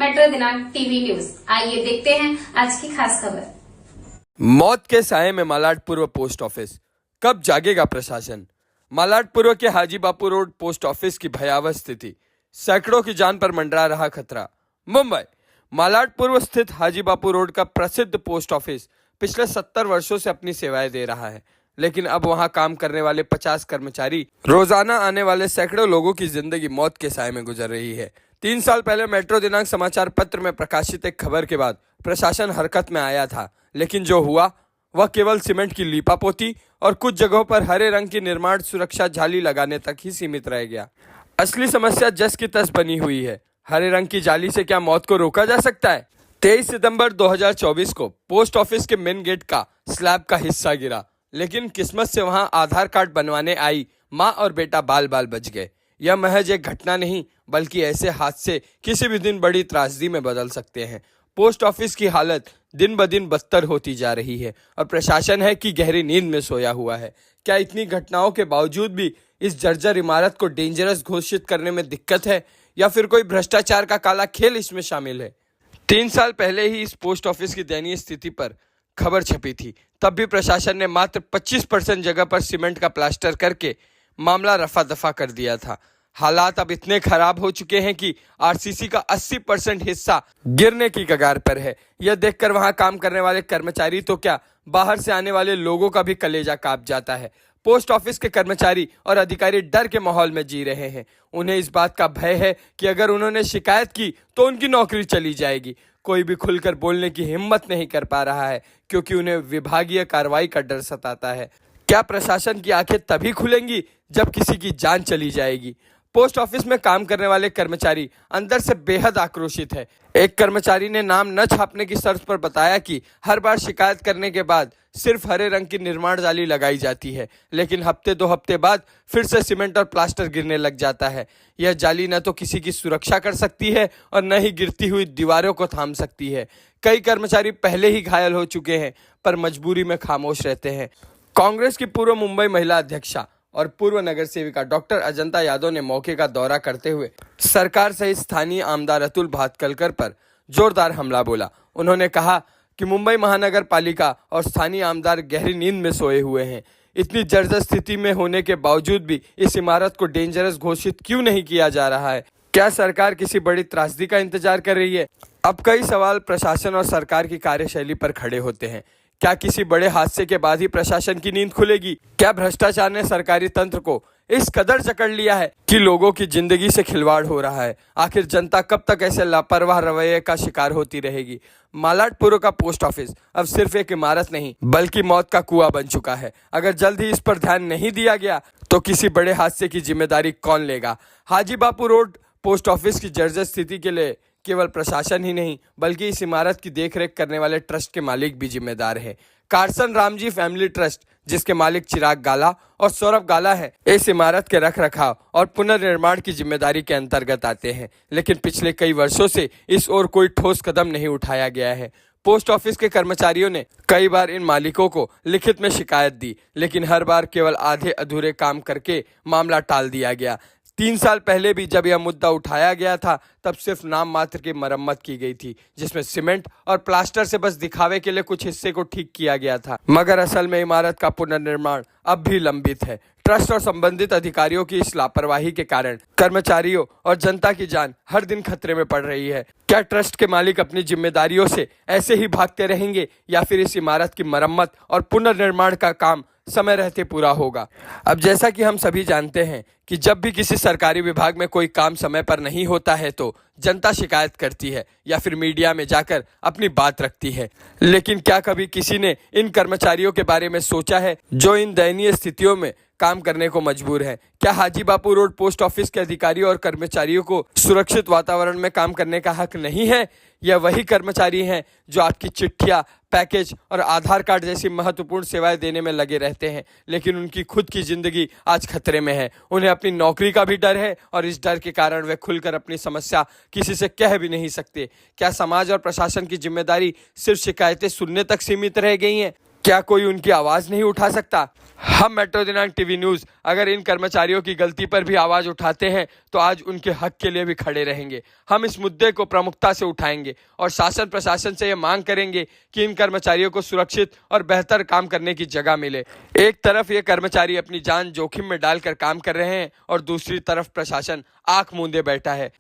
Metro दिनांक TV news. आइए देखते हैं आज की खास खबर। मौत के साए में मालाड पूर्व पोस्ट ऑफिस, कब जागेगा प्रशासन। मालाड पूर्व के हाजी बापू रोड पोस्ट ऑफिस की भयावह स्थिति, सैकड़ों की जान पर मंडरा रहा खतरा। मुंबई मालाड पूर्व स्थित हाजी बापू रोड का प्रसिद्ध पोस्ट ऑफिस पिछले 70 वर्षों से अपनी सेवाएं दे रहा है, लेकिन अब वहां काम करने वाले 50 कर्मचारी, रोजाना आने वाले सैकड़ों लोगों की जिंदगी मौत के साए में गुजर रही है। 3 साल पहले मेट्रो दिनांक समाचार पत्र में प्रकाशित एक खबर के बाद प्रशासन हरकत में आया था, लेकिन जो हुआ वह केवल सीमेंट की लीपापोती और कुछ जगहों पर हरे रंग की निर्माण सुरक्षा जाली लगाने तक ही सीमित रह गया। असली समस्या जस की तस बनी हुई है। हरे रंग की जाली से क्या मौत को रोका जा सकता है? 23 सितंबर 2024 को पोस्ट ऑफिस के मेन गेट का स्लैब का हिस्सा गिरा, लेकिन किस्मत से वहां आधार कार्ड बनवाने आई मां और बेटा बाल बाल बच गए। यह महज एक घटना नहीं, बल्कि ऐसे हादसे किसी भी दिन बड़ी त्रासदी में बदल सकते हैं। पोस्ट ऑफिस की हालत दिन ब दिन बदतर होती जा रही है और प्रशासन है कि गहरी नींद में सोया हुआ है। क्या इतनी घटनाओं के बावजूद भी इस जर्जर इमारत को डेंजरस घोषित करने में दिक्कत है, या फिर कोई भ्रष्टाचार का काला खेल इसमें शामिल है? 3 साल पहले ही इस पोस्ट ऑफिस की दयनीय स्थिति पर खबर छपी थी। तब भी प्रशासन ने मात्र 25% जगह पर सीमेंट का प्लास्टर करके मामला रफा दफा कर दिया था। हालात अब इतने खराब हो चुके हैं कि आरसीसी का 80% हिस्सा गिरने की कगार पर है। यह देखकर वहां काम करने वाले कर्मचारी तो क्या, बाहर से आने वाले लोगों का भी कलेजा कांप जाता है। पोस्ट ऑफिस के कर्मचारी और अधिकारी डर के माहौल में जी रहे हैं। उन्हें इस बात का भय है कि अगर उन्होंने शिकायत की तो उनकी नौकरी चली जाएगी। कोई भी खुलकर बोलने की हिम्मत नहीं कर पा रहा है, क्योंकि उन्हें विभागीय कार्रवाई का डर सताता है। क्या प्रशासन की आंखें तभी खुलेंगी जब किसी की जान चली जाएगी? पोस्ट ऑफिस में काम करने वाले कर्मचारी अंदर से बेहद आक्रोशित है। एक कर्मचारी ने नाम न छापने की शर्त पर बताया कि हर बार शिकायत करने के बाद सिर्फ हरे रंग की निर्माण जाली लगाई जाती है, लेकिन हफ्ते 2 हफ्ते बाद फिर से सीमेंट और प्लास्टर गिरने लग जाता है। यह जाली न तो किसी की सुरक्षा कर सकती है और न ही गिरती हुई दीवारों को थाम सकती है। कई कर्मचारी पहले ही घायल हो चुके हैं, पर मजबूरी में खामोश रहते हैं। कांग्रेस की पूर्व मुंबई महिला अध्यक्षा और पूर्व नगर सेविका डॉक्टर अजंता यादव ने मौके का दौरा करते हुए सरकार सहित स्थानीय आमदार अतुल भातखलकर पर जोरदार हमला बोला। उन्होंने कहा कि मुंबई महानगर पालिका और स्थानीय आमदार गहरी नींद में सोए हुए हैं। इतनी जर्जर स्थिति में होने के बावजूद भी इस इमारत को डेंजरस घोषित क्यों नहीं किया जा रहा है? क्या सरकार किसी बड़ी त्रासदी का इंतजार कर रही है? अब कई सवाल प्रशासन और सरकार की कार्यशैली पर खड़े होते हैं। क्या किसी बड़े हादसे के बाद ही प्रशासन की नींद खुलेगी? क्या भ्रष्टाचार ने सरकारी तंत्र को इस कदर जकड़ लिया है कि लोगों की जिंदगी से खिलवाड़ हो रहा है? आखिर जनता कब तक ऐसे लापरवाह रवैये का शिकार होती रहेगी? मालाड पूर्व का पोस्ट ऑफिस अब सिर्फ एक इमारत नहीं, बल्कि मौत का कुआं बन चुका है। अगर जल्द ही इस पर ध्यान नहीं दिया गया तो किसी बड़े हादसे की जिम्मेदारी कौन लेगा? हाजी बापू रोड पोस्ट ऑफिस की जर्जर स्थिति के लिए केवल प्रशासन ही नहीं, बल्कि इस इमारत की देखरेख करने वाले ट्रस्ट के मालिक भी जिम्मेदार हैं। कारसन रामजी फैमिली ट्रस्ट, जिसके मालिक चिराग गाला और सौरभ गाला है, इस इमारत के रख रखाव और पुनर्निर्माण की जिम्मेदारी के अंतर्गत आते हैं, लेकिन पिछले कई वर्षों से इस ओर कोई ठोस कदम नहीं उठाया गया है। पोस्ट ऑफिस के कर्मचारियों ने कई बार इन मालिकों को लिखित में शिकायत दी, लेकिन हर बार केवल आधे अधूरे काम करके मामला टाल दिया गया। 3 साल पहले भी जब यह मुद्दा उठाया गया था, तब सिर्फ नाम मात्र की मरम्मत की गई थी, जिसमें सीमेंट और प्लास्टर से बस दिखावे के लिए कुछ हिस्से को ठीक किया गया था, मगर असल में इमारत का पुनर्निर्माण अब भी लंबित है। ट्रस्ट और संबंधित अधिकारियों की इस लापरवाही के कारण कर्मचारियों और जनता की जान हर दिन खतरे में पड़ रही है। क्या ट्रस्ट के मालिक अपनी जिम्मेदारियों से ऐसे ही भागते रहेंगे, या फिर इस इमारत की मरम्मत और पुनर्निर्माण का काम समय रहते पूरा होगा? अब जैसा कि हम सभी जानते हैं कि जब भी किसी सरकारी विभाग में कोई काम समय पर नहीं होता है तो जनता शिकायत करती है या फिर मीडिया में जाकर अपनी बात रखती है, लेकिन क्या कभी किसी ने इन कर्मचारियों के बारे में सोचा है जो इन दयनीय स्थितियों में काम करने को मजबूर है? क्या हाजी बापू रोड पोस्ट ऑफिस के अधिकारियों और कर्मचारियों को सुरक्षित वातावरण में काम करने का हक नहीं है? यह वही कर्मचारी हैं जो आपकी चिट्ठियां, पैकेज और आधार कार्ड जैसी महत्वपूर्ण सेवाएं देने में लगे रहते हैं, लेकिन उनकी खुद की जिंदगी आज खतरे में है। उन्हें अपनी नौकरी का भी डर है और इस डर के कारण वे खुलकर अपनी समस्या किसी से कह भी नहीं सकते। क्या समाज और प्रशासन की जिम्मेदारी सिर्फ शिकायतें सुनने तक सीमित रह गई हैं? क्या कोई उनकी आवाज नहीं उठा सकता? हम मेट्रो दिनांक टीवी न्यूज अगर इन कर्मचारियों की गलती पर भी आवाज उठाते हैं तो आज उनके हक के लिए भी खड़े रहेंगे। हम इस मुद्दे को प्रमुखता से उठाएंगे और शासन प्रशासन से ये मांग करेंगे कि इन कर्मचारियों को सुरक्षित और बेहतर काम करने की जगह मिले। एक तरफ ये कर्मचारी अपनी जान जोखिम में डालकर काम कर रहे हैं और दूसरी तरफ प्रशासन आंख मूंदे बैठा है।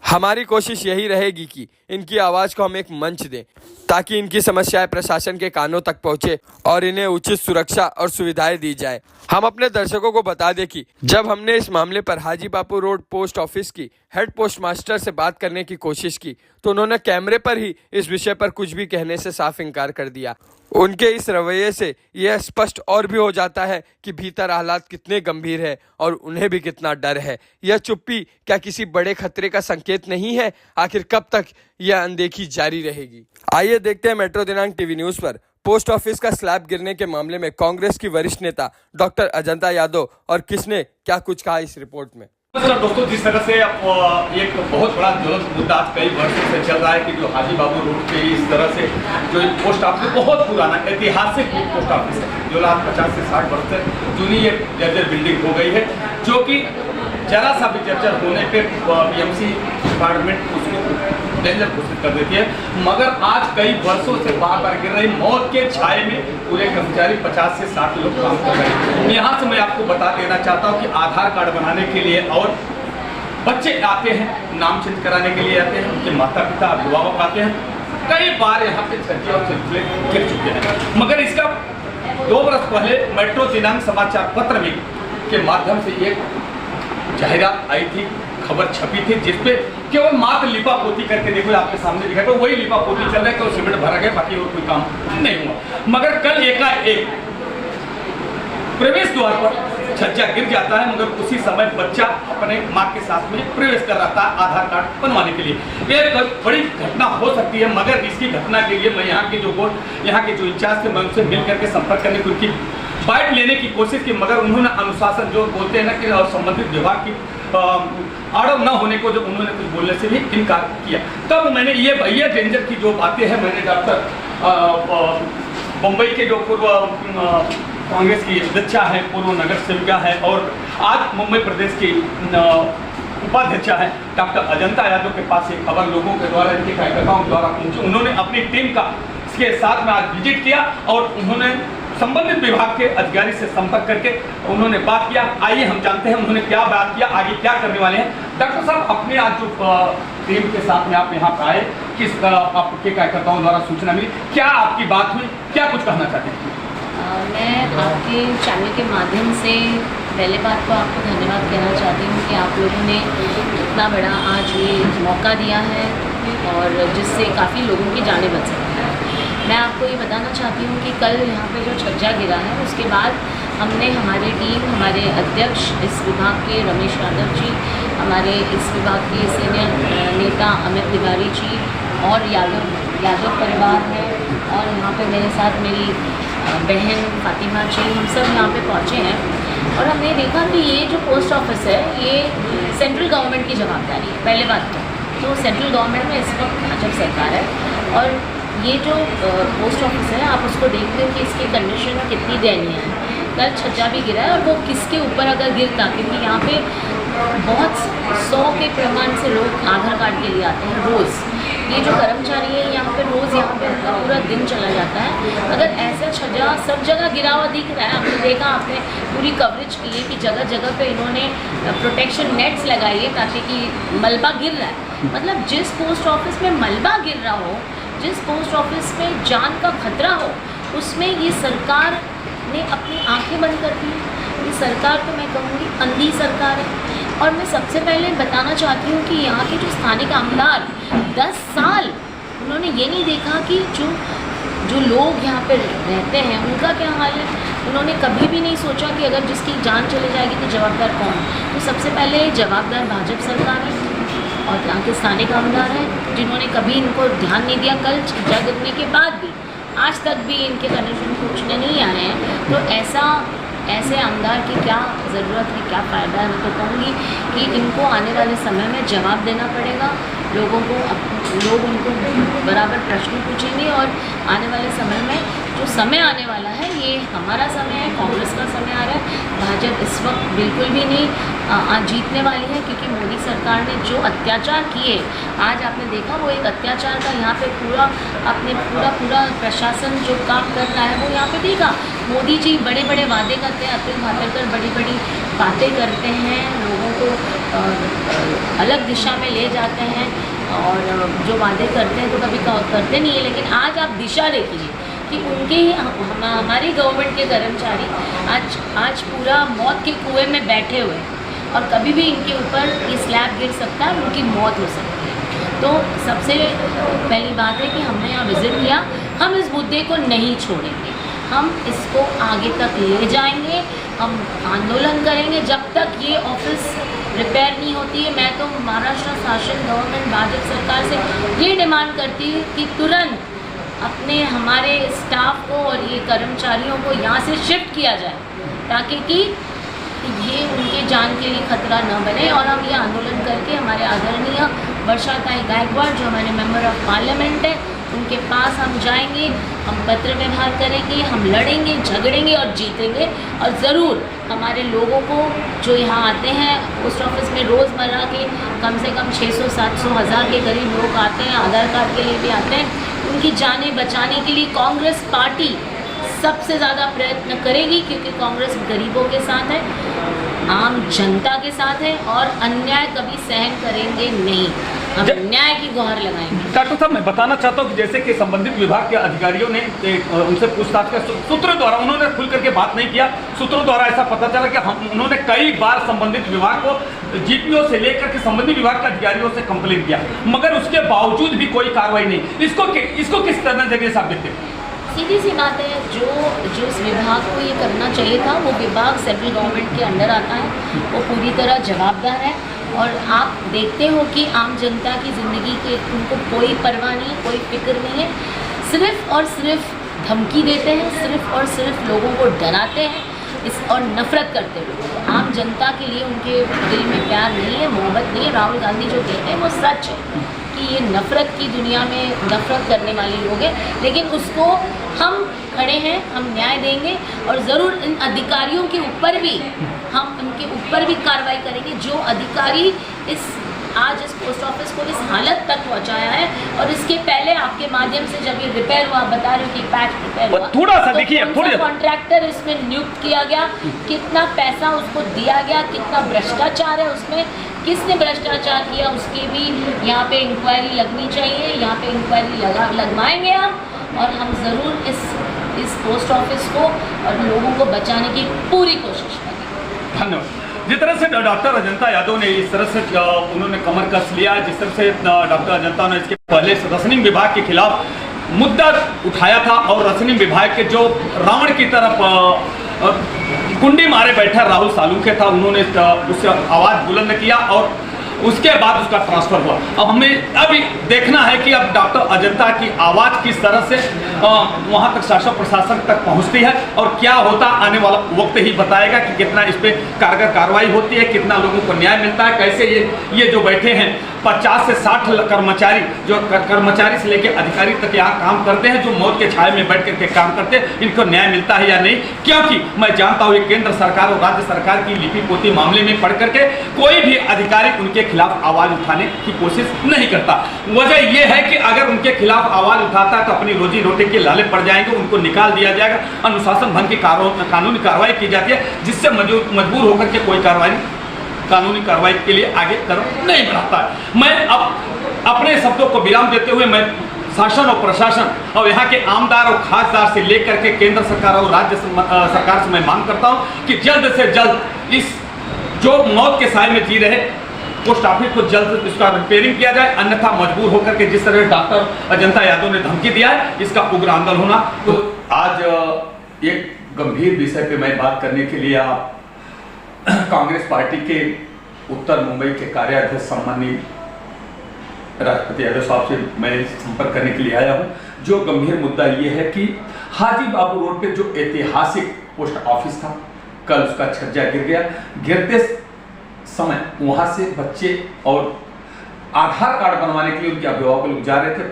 हमारी कोशिश यही रहेगी कि इनकी आवाज को हम एक मंच दें ताकि इनकी समस्याएं प्रशासन के कानों तक पहुंचे और इन्हें उचित सुरक्षा और सुविधाएं दी जाए। हम अपने दर्शकों को बता दें कि जब हमने इस मामले पर हाजी बापू रोड पोस्ट ऑफिस की हेड पोस्ट मास्टर से बात करने की कोशिश की तो उन्होंने कैमरे पर ही इस विषय पर कुछ भी कहने से साफ इनकार कर दिया। उनके इस रवैये से यह स्पष्ट और भी हो जाता है कि भीतर हालात कितने गंभीर है और उन्हें भी कितना डर है। यह चुप्पी क्या किसी बड़े खतरे का संकेत नहीं है? आखिर कब तक यह अनदेखी जारी रहेगी? आइए देखते हैं मेट्रो दिनांक टीवी न्यूज पर पोस्ट ऑफिस का स्लैब गिरने के मामले में कांग्रेस की वरिष्ठ नेता डॉक्टर अजंता यादव और किसने क्या कुछ कहा इस रिपोर्ट में। नमस्कार दोस्तों, जिस तरह से एक बहुत बड़ा ज्वलंत मुद्दा आज कई वर्षों से चल रहा है कि जो हाजी बाबू रोड पे इस तरह से जो पोस्ट ऑफिस बहुत पुराना ऐतिहासिक पोस्ट ऑफिस है जो 50 से 60 वर्ष से जूनी एक जर्जर बिल्डिंग हो गई है, जो कि जरा सा भी जर्जर होने पे बीएमसी डिपार्टमेंट उसको डेंजर घोषित कर देती है। मगर आज कई वर्षों से बार बार गिर रही मौत के छाये में पूरे कर्मचारी 50 से 60 लोग काम कर रहे हैं। यहाँ से मैं आपको बता देना चाहता हूँ कि आधार कार्ड बनाने के लिए और बच्चे आते हैं, नाम चेंज कराने के लिए आते हैं, उनके माता पिता अभिभावक आते हैं। कई बार यहाँ पे छज्जे और सिलसिले गिर चुके हैं। मगर इसका 2 वर्ष पहले मेट्रो दिनांक समाचार पत्र में के माध्यम से एक जाहिरात आई थी, खबर छपी थी, जिसपे केवल मात्र लिपा पोती करके देखो आपके सामने दिखा तो वही लिपा पोती चल रहा है कि सीमेंट भरा गया, बाकी और कोई काम नहीं हुआ। मगर कल एकाएक प्रवेश द्वार पर छज्जा गिर जाता है, मगर उसी समय बच्चा अपने माँ के साथ में प्रवेश कर रहा था आधार कार्ड बनवाने के लिए। यह बड़ी घटना हो सकती है, मगर इसकी घटना के लिए मैं यहाँ के जो इंचार्ज थे मैं उनसे मिल करके संपर्क करने की, उनकी बाइट लेने की कोशिश की, मगर उन्होंने अनुशासन जो बोलते हैं ना कि संबंधित विभाग की आड़व न होने को जो उन्होंने कुछ बोलने से भी इनकार किया। तब मैंने ये भैया डेंजर की जो बातें हैं मैंने डॉक्टर मुंबई के जो पूर्व कांग्रेस की अध्यक्षा है, पूर्व नगर सेविका है और आज मुंबई प्रदेश की उपाध्यक्षा है डॉक्टर अजंता यादव के पास एक खबर लोगों के द्वारा, इनके कार्यकर्ताओं द्वारा पहुंची। उन्होंने अपनी टीम का इसके साथ में आज विजिट किया और उन्होंने संबंधित विभाग के अधिकारी से संपर्क करके उन्होंने बात किया। आइए हम जानते हैं उन्होंने क्या बात किया, आगे क्या करने वाले हैं। डॉक्टर साहब, अपने आज जो टीम के साथ में आप यहाँ पर आए, किस आपके कार्यकर्ताओं द्वारा सूचना मिली, क्या आपकी बात हुई, क्या कुछ कहना चाहते हैं? मैं आपके चैनल के माध्यम से पहले बात को आपको धन्यवाद कहना चाहती हूँ कि आप लोगों ने इतना बड़ा आज ये मौका दिया है और जिससे काफ़ी लोगों की जानें बच सकती हैं। मैं आपको ये बताना चाहती हूँ कि कल यहाँ पे जो छज्जा गिरा है उसके बाद हमने हमारी टीम, हमारे अध्यक्ष इस विभाग के रमेश यादव जी, हमारे इस विभाग के सीनियर नेता अमित तिवारी जी और यादव परिवार है और यहाँ पे मेरे साथ मेरी बहन फातिमा जी, हम सब यहाँ पे पहुँचे हैं और हमने देखा कि ये जो पोस्ट ऑफिस है ये सेंट्रल गवर्नमेंट की जवाबदारी है। पहले बात तो सेंट्रल गवर्नमेंट में इस वक्त भाजपा सरकार है और ये जो पोस्ट ऑफिस है आप उसको देखते हो कि इसकी कंडीशन कितनी दयनीय है। कल छज्जा भी गिरा है और वो किसके ऊपर अगर गिरता, क्योंकि यहाँ पे बहुत 100 के प्रमाण से लोग आधार कार्ड के लिए आते हैं रोज़। ये जो कर्मचारी है यहाँ पे रोज़ यहाँ पे उनका पूरा दिन चला जाता है। अगर ऐसा छज्जा सब जगह गिरा हुआ दिख रहा है, आपने देखा, आपने पूरी कवरेज की है कि जगह जगह पे इन्होंने प्रोटेक्शन नेट्स लगाई है ताकि कि मलबा गिर रहा है, मतलब जिस पोस्ट ऑफिस में मलबा गिर रहा हो, जिस पोस्ट ऑफिस में जान का खतरा हो, उसमें ये सरकार ने अपनी आंखें बंद कर दी। ये सरकार तो मैं कहूँगी अंधी सरकार है। और मैं सबसे पहले बताना चाहती हूँ कि यहाँ के जो स्थानिक आमदार 10 साल उन्होंने ये नहीं देखा कि जो लोग यहाँ पे रहते हैं उनका क्या हाल है। उन्होंने कभी भी नहीं सोचा कि अगर जिसकी जान चली जाएगी तो जवाबदार कौन। तो सबसे पहले जवाबदार भाजपा सरकार है और यहाँ के स्थानिक आमदार हैं जिन्होंने कभी इनको ध्यान नहीं दिया। कल छज्जा गिरने के बाद भी आज तक भी इनके कनेक्शन पूछने नहीं आए हैं। तो ऐसे आमदार की क्या ज़रूरत है, क्या फ़ायदा है। मैं तो कहूँगी कि इनको आने वाले समय में जवाब देना पड़ेगा, लोगों को लोग उनको बराबर प्रश्न पूछेंगे और आने वाले समय में जो समय आने वाला है ये हमारा समय है, कांग्रेस का समय आ रहा है। भाजपा इस वक्त बिल्कुल भी नहीं जीतने वाली है, क्योंकि मोदी सरकार ने जो अत्याचार किए, आज आपने देखा वो एक अत्याचार का यहाँ पे पूरा प्रशासन जो काम कर रहा है वो यहाँ पे देखा। मोदी जी बड़े बड़े वादे करते हैं, अतुल भातरकर बड़ी बड़ी बातें करते हैं, लोगों को अलग दिशा में ले जाते हैं और जो वादे करते हैं तो कभी करते नहीं है। लेकिन आज आप दिशा देखिए कि उनके ही हमारी गवर्नमेंट के कर्मचारी आज पूरा मौत के कुएं में बैठे हुए हैं और कभी भी इनके ऊपर ये स्लैब गिर सकता है, उनकी मौत हो सकती है। तो सबसे पहली बात है कि हमने यहाँ विज़िट किया, हम इस मुद्दे को नहीं छोड़ेंगे, हम इसको आगे तक ले जाएंगे, हम आंदोलन करेंगे जब तक ये ऑफिस रिपेयर नहीं होती है। मैं तो महाराष्ट्र शासन गवर्नमेंट भाजपा सरकार से ये डिमांड करती हूँ कि तुरंत अपने हमारे स्टाफ को और ये कर्मचारियों को यहाँ से शिफ्ट किया जाए, ताकि कि ये उनके जान के लिए खतरा न बने। और हम ये आंदोलन करके हमारे आदरणीय वर्षाताई गायकवाड़ जो हमारे मेंबर ऑफ पार्लियामेंट है उनके पास हम जाएंगे, हम पत्र व्यवहार करेंगे, हम लड़ेंगे, झगड़ेंगे और जीतेंगे। और ज़रूर हमारे लोगों को जो यहाँ आते हैं पोस्ट ऑफिस में रोज़मर्रा के कम से कम 600-700 हज़ार के करीब लोग आते हैं, आधार कार्ड के लिए भी आते हैं, उनकी जानें बचाने के लिए कांग्रेस पार्टी सबसे ज़्यादा प्रयत्न करेगी, क्योंकि कांग्रेस गरीबों के साथ है, आम जनता के साथ है और अन्याय कभी सहन करेंगे नहीं, हम न्याय की गुहार लगाएंगे। डॉक्टर साहब, मैं बताना चाहता हूँ कि जैसे कि संबंधित विभाग के अधिकारियों ने उनसे पूछताछ कर सूत्रों द्वारा, उन्होंने खुल करके बात नहीं किया, सूत्रों द्वारा ऐसा पता चला कि उन्होंने कई बार संबंधित विभाग को जीपीओ से लेकर के संबंधित विभाग के अधिकारियों से कंप्लेंट किया, मगर उसके बावजूद भी कोई कार्रवाई नहीं। इसको किस तरह जगह से आप देखते हैं? सीधी सी बात है, जो इस विभाग को ये करना चाहिए था वो विभाग सेंट्रल गवर्नमेंट के अंडर आता है, वो पूरी तरह जवाबदार है। और आप देखते हो कि आम जनता की ज़िंदगी के उनको कोई परवाह नहीं, कोई फिक्र नहीं है, सिर्फ़ और सिर्फ धमकी देते हैं, सिर्फ़ और सिर्फ लोगों को डराते हैं और नफ़रत करते हैं। आम जनता के लिए उनके दिल में प्यार नहीं है, मोहब्बत नहीं है। राहुल गांधी जो कहते हैं वो सच है कि ये नफ़रत की दुनिया में नफ़रत करने वाले लोग हैं, लेकिन उसको हम खड़े हैं, हम न्याय देंगे और ज़रूर इन अधिकारियों के ऊपर भी हम उनके ऊपर भी कार्रवाई करेंगे जो अधिकारी आज इस पोस्ट ऑफिस को इस हालत तक पहुंचाया है। और इसके पहले आपके माध्यम से जब ये रिपेयर हुआ, बता रहे हो कि पैच रिपेयर हुआ, थोड़ा सा देखिए, थोड़ा कॉन्ट्रैक्टर इसमें नियुक्त किया गया, कितना पैसा उसको दिया गया, कितना भ्रष्टाचार है उसमें, किसने भ्रष्टाचार किया, उसकी भी यहाँ पे इंक्वायरी लगनी चाहिए। यहाँ पे इंक्वायरी लगवाएंगे और हम ज़रूर इस पोस्ट ऑफिस को और लोगों को बचाने की पूरी कोशिश करेंगे। धन्यवाद। जिस तरह से डॉक्टर अजंता यादव ने इस तरह से उन्होंने कमर कस लिया, जिस तरह से डॉक्टर अजंता ने इसके पहले रसनिंग विभाग के खिलाफ मुद्दा उठाया था और रसनिंग विभाग के जो रावण की तरफ कुंडी मारे बैठा राहुल सालुंखे था, उन्होंने उससे आवाज़ बुलंद किया और उसके बाद उसका ट्रांसफर हुआ। अब हमें अभी देखना है कि अब डॉक्टर अजंता की आवाज़ किस तरह से वहाँ तक शासन प्रशासन तक पहुँचती है और क्या होता आने वाला वक्त ही बताएगा कि कितना इस पर कारगर कार्रवाई होती है, कितना लोगों को न्याय मिलता है, कैसे ये जो बैठे हैं 50 से 60 कर्मचारी, जो कर्मचारी से लेकर अधिकारी तक यहाँ काम करते हैं, जो मौत के छाये में बैठ करके काम करते हैं, इनको न्याय मिलता है या नहीं। क्योंकि मैं जानता हूँ केंद्र सरकार और राज्य सरकार की लिपि पोती मामले में पढ़ करके कोई भी अधिकारी उनके खिलाफ आवाज़ उठाने की कोशिश नहीं करता। वजह यह है कि अगर उनके खिलाफ आवाज़ उठाता है तो अपनी रोजी रोटी के लाले पड़ जाएंगे, उनको निकाल दिया जाएगा, अनुशासन भंग की कानूनी कार्रवाई की जाती है, जिससे मजबूर होकर के कोई कानूनी कार्रवाई के लिए आगे कदम नहीं बढ़ाता है। मैं अब अपने शब्दों को विराम देते हुए मैं शासन और प्रशासन और यहाँ के आमदार और खासदार से लेकर के केंद्र सरकार और राज्य सरकार से मैं मांग करता हूँ कि जल्द से जल्द इस जो मौत के साए में जी रहे पोस्ट ऑफिस को जल्द इसका रिपेयरिंग किया जाए, अन्यथा मजबूर होकर के जिस तरह डॉक्टर अजंता यादव ने धमकी दिया है, इसका उग्र आंदोलन होना। तो आज एक गंभीर विषय पे मैं बात करने के लिए आप कांग्रेस पार्टी के उत्तर मुंबई के कार्याध्यक्ष सम्माननीय राष्ट्रपति यादव साहब से मैं संपर्क करने के लिए आया हूं। जो गंभीर मुद्दा ये है कि हाजी बाबू रोड पे जो ऐतिहासिक पोस्ट ऑफिस था, कल उसका छज्जा गिर गया। गिरते समय वहां से बच्चे और आधार कार्ड बनवाने के लिए उनके अभिभावक लोग जा रहे थे,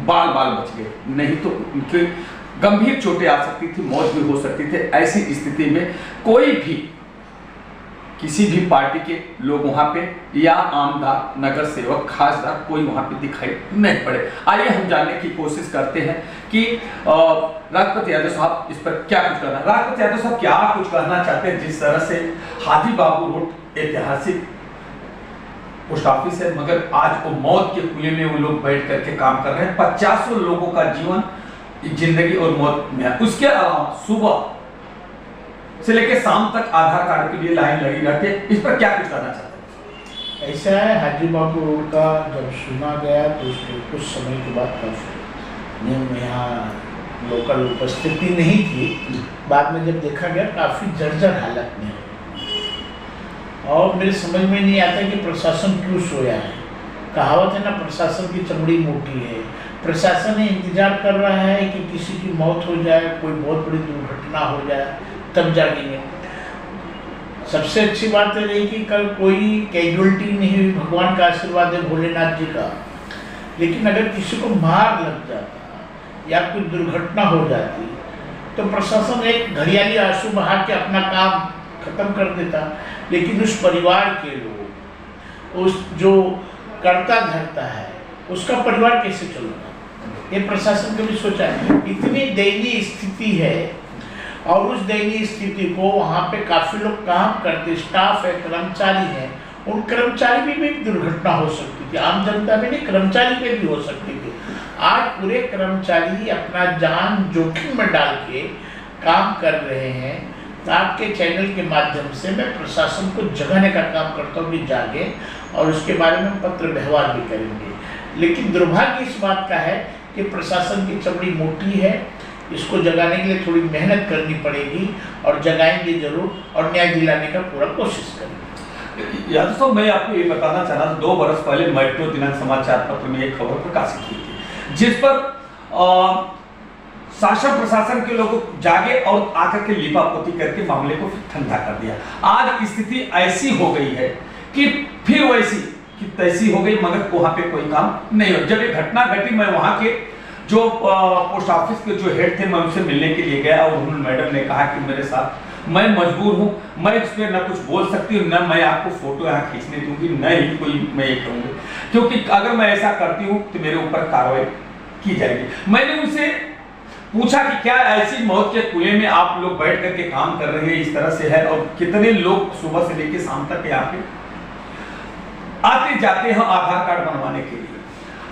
बाल बच गए, नहीं तो उनके गंभीर चोटें आ सकती थी, मौत भी हो सकती थी। ऐसी स्थिति में कोई भी किसी भी पार्टी के लोग वहां पे या आमदार, नगर सेवक, खासदार कोई वहां पे दिखाई नहीं पड़े। आइए हम जानने की कोशिश करते हैं कि राजपत यादव साहब इस पर क्या कुछ कहना। राजपत यादव साहब क्या कुछ कहना चाहते हैं? जिस तरह से हाजी बाबू रोड ऐतिहासिक पोस्ट ऑफिस है, मगर आज वो मौत के कुएं में वो लोग बैठ करके काम कर रहे हैं। 50 लोगों का जीवन जिंदगी और मौत में है। उसके अलावा सुबह से लेकर शाम तक आधार कार्ड के लिए लाइन लगी रहती है। इस पर क्या कुछ करना चाहते हैं? ऐसा है, हाजी बाबू रोड का जब सुना गया तो उसके कुछ समय के बाद यहाँ लोकल उपस्थिति नहीं थी। बाद में जब देखा गया काफ़ी जर्जर हालत में, और मेरे समझ में नहीं आता कि प्रशासन क्यों सोया है। कहावत है ना, प्रशासन की चमड़ी मोटी है। प्रशासन इंतजार कर रहा है कि किसी की मौत हो जाए, कोई बहुत बड़ी दुर्घटना हो जाए, तब जागेंगे। सबसे अच्छी बात है रही कि कल कोई कैजुअलिटी नहीं हुई, भगवान का आशीर्वाद है, भोलेनाथ जी का। लेकिन अगर किसी को मार लग जाता या कोई दुर्घटना हो जाती तो प्रशासन एक घड़ियाली आंसू बहा के अपना काम खत्म कर देता। लेकिन उस परिवार के लोग, उस जो करता धरता है, उसका परिवार कैसे चलेगा, ये प्रशासन कभी सोचा है? इतनी दयनीय स्थिति है, और उस दयनीय स्थिति को वहाँ पे काफ़ी लोग काम करते, स्टाफ है, कर्मचारी हैं, उन कर्मचारी में भी दुर्घटना हो सकती थी। आम जनता में नहीं, कर्मचारी पे भी हो सकती थी। आज पूरे कर्मचारी अपना जान जोखिम में डाल के काम कर रहे हैं। आपके चैनल के माध्यम से मैं प्रशासन को जगाने का काम करता हूँ कि जागे, और उसके बारे में पत्र व्यवहार भी करेंगे। लेकिन दुर्भाग्य इस बात का है कि प्रशासन की चमड़ी मोटी है। इसको जगाने के लिए थोड़ी मेहनत करनी पड़ेगी, और जगाएंगे जरूर, और न्याय दिलाने का पूरा कोशिश करेंगे। यादव साहब, मैं आपको ये बताना चाह रहा था, 2 बरस पहले मेट्रो दिनांक समाचार पत्र में एक खबर प्रकाशित हुई थी, जिस पर शासन प्रशासन के लोग जागे और आकर के लिपापोती करके मामले को फिर ठंडा कर दिया। आज स्थिति ऐसी हो गई है कि फिर वैसी कि तैसी हो गई, मगर वहां पे कोई काम नहीं हो। जब ये घटना घटी, मैं वहां के जो पोस्ट ऑफिस के जो हेड थे, मैं उनसे मिलने के लिए गया, और उन्होंने, मैडम ने कहा कि मेरे साथ मैं मजबूर हूँ, मैं इस पर न कुछ बोल सकती हूँ, न मैं आपको फोटो यहाँ खींचने दूंगी, न ही कोई मैं ये कहूँगी, क्योंकि अगर मैं ऐसा करती हूँ तो मेरे ऊपर कार्रवाई की जाएगी। मैंने उनसे पूछा कि क्या ऐसी मौत के कुएं में आप लोग बैठ करके काम कर रहे हैं, इस तरह से है, और कितने लोग सुबह से लेकर शाम तक यहाँ पे आते जाते हैं आधार कार्ड बनवाने के लिए।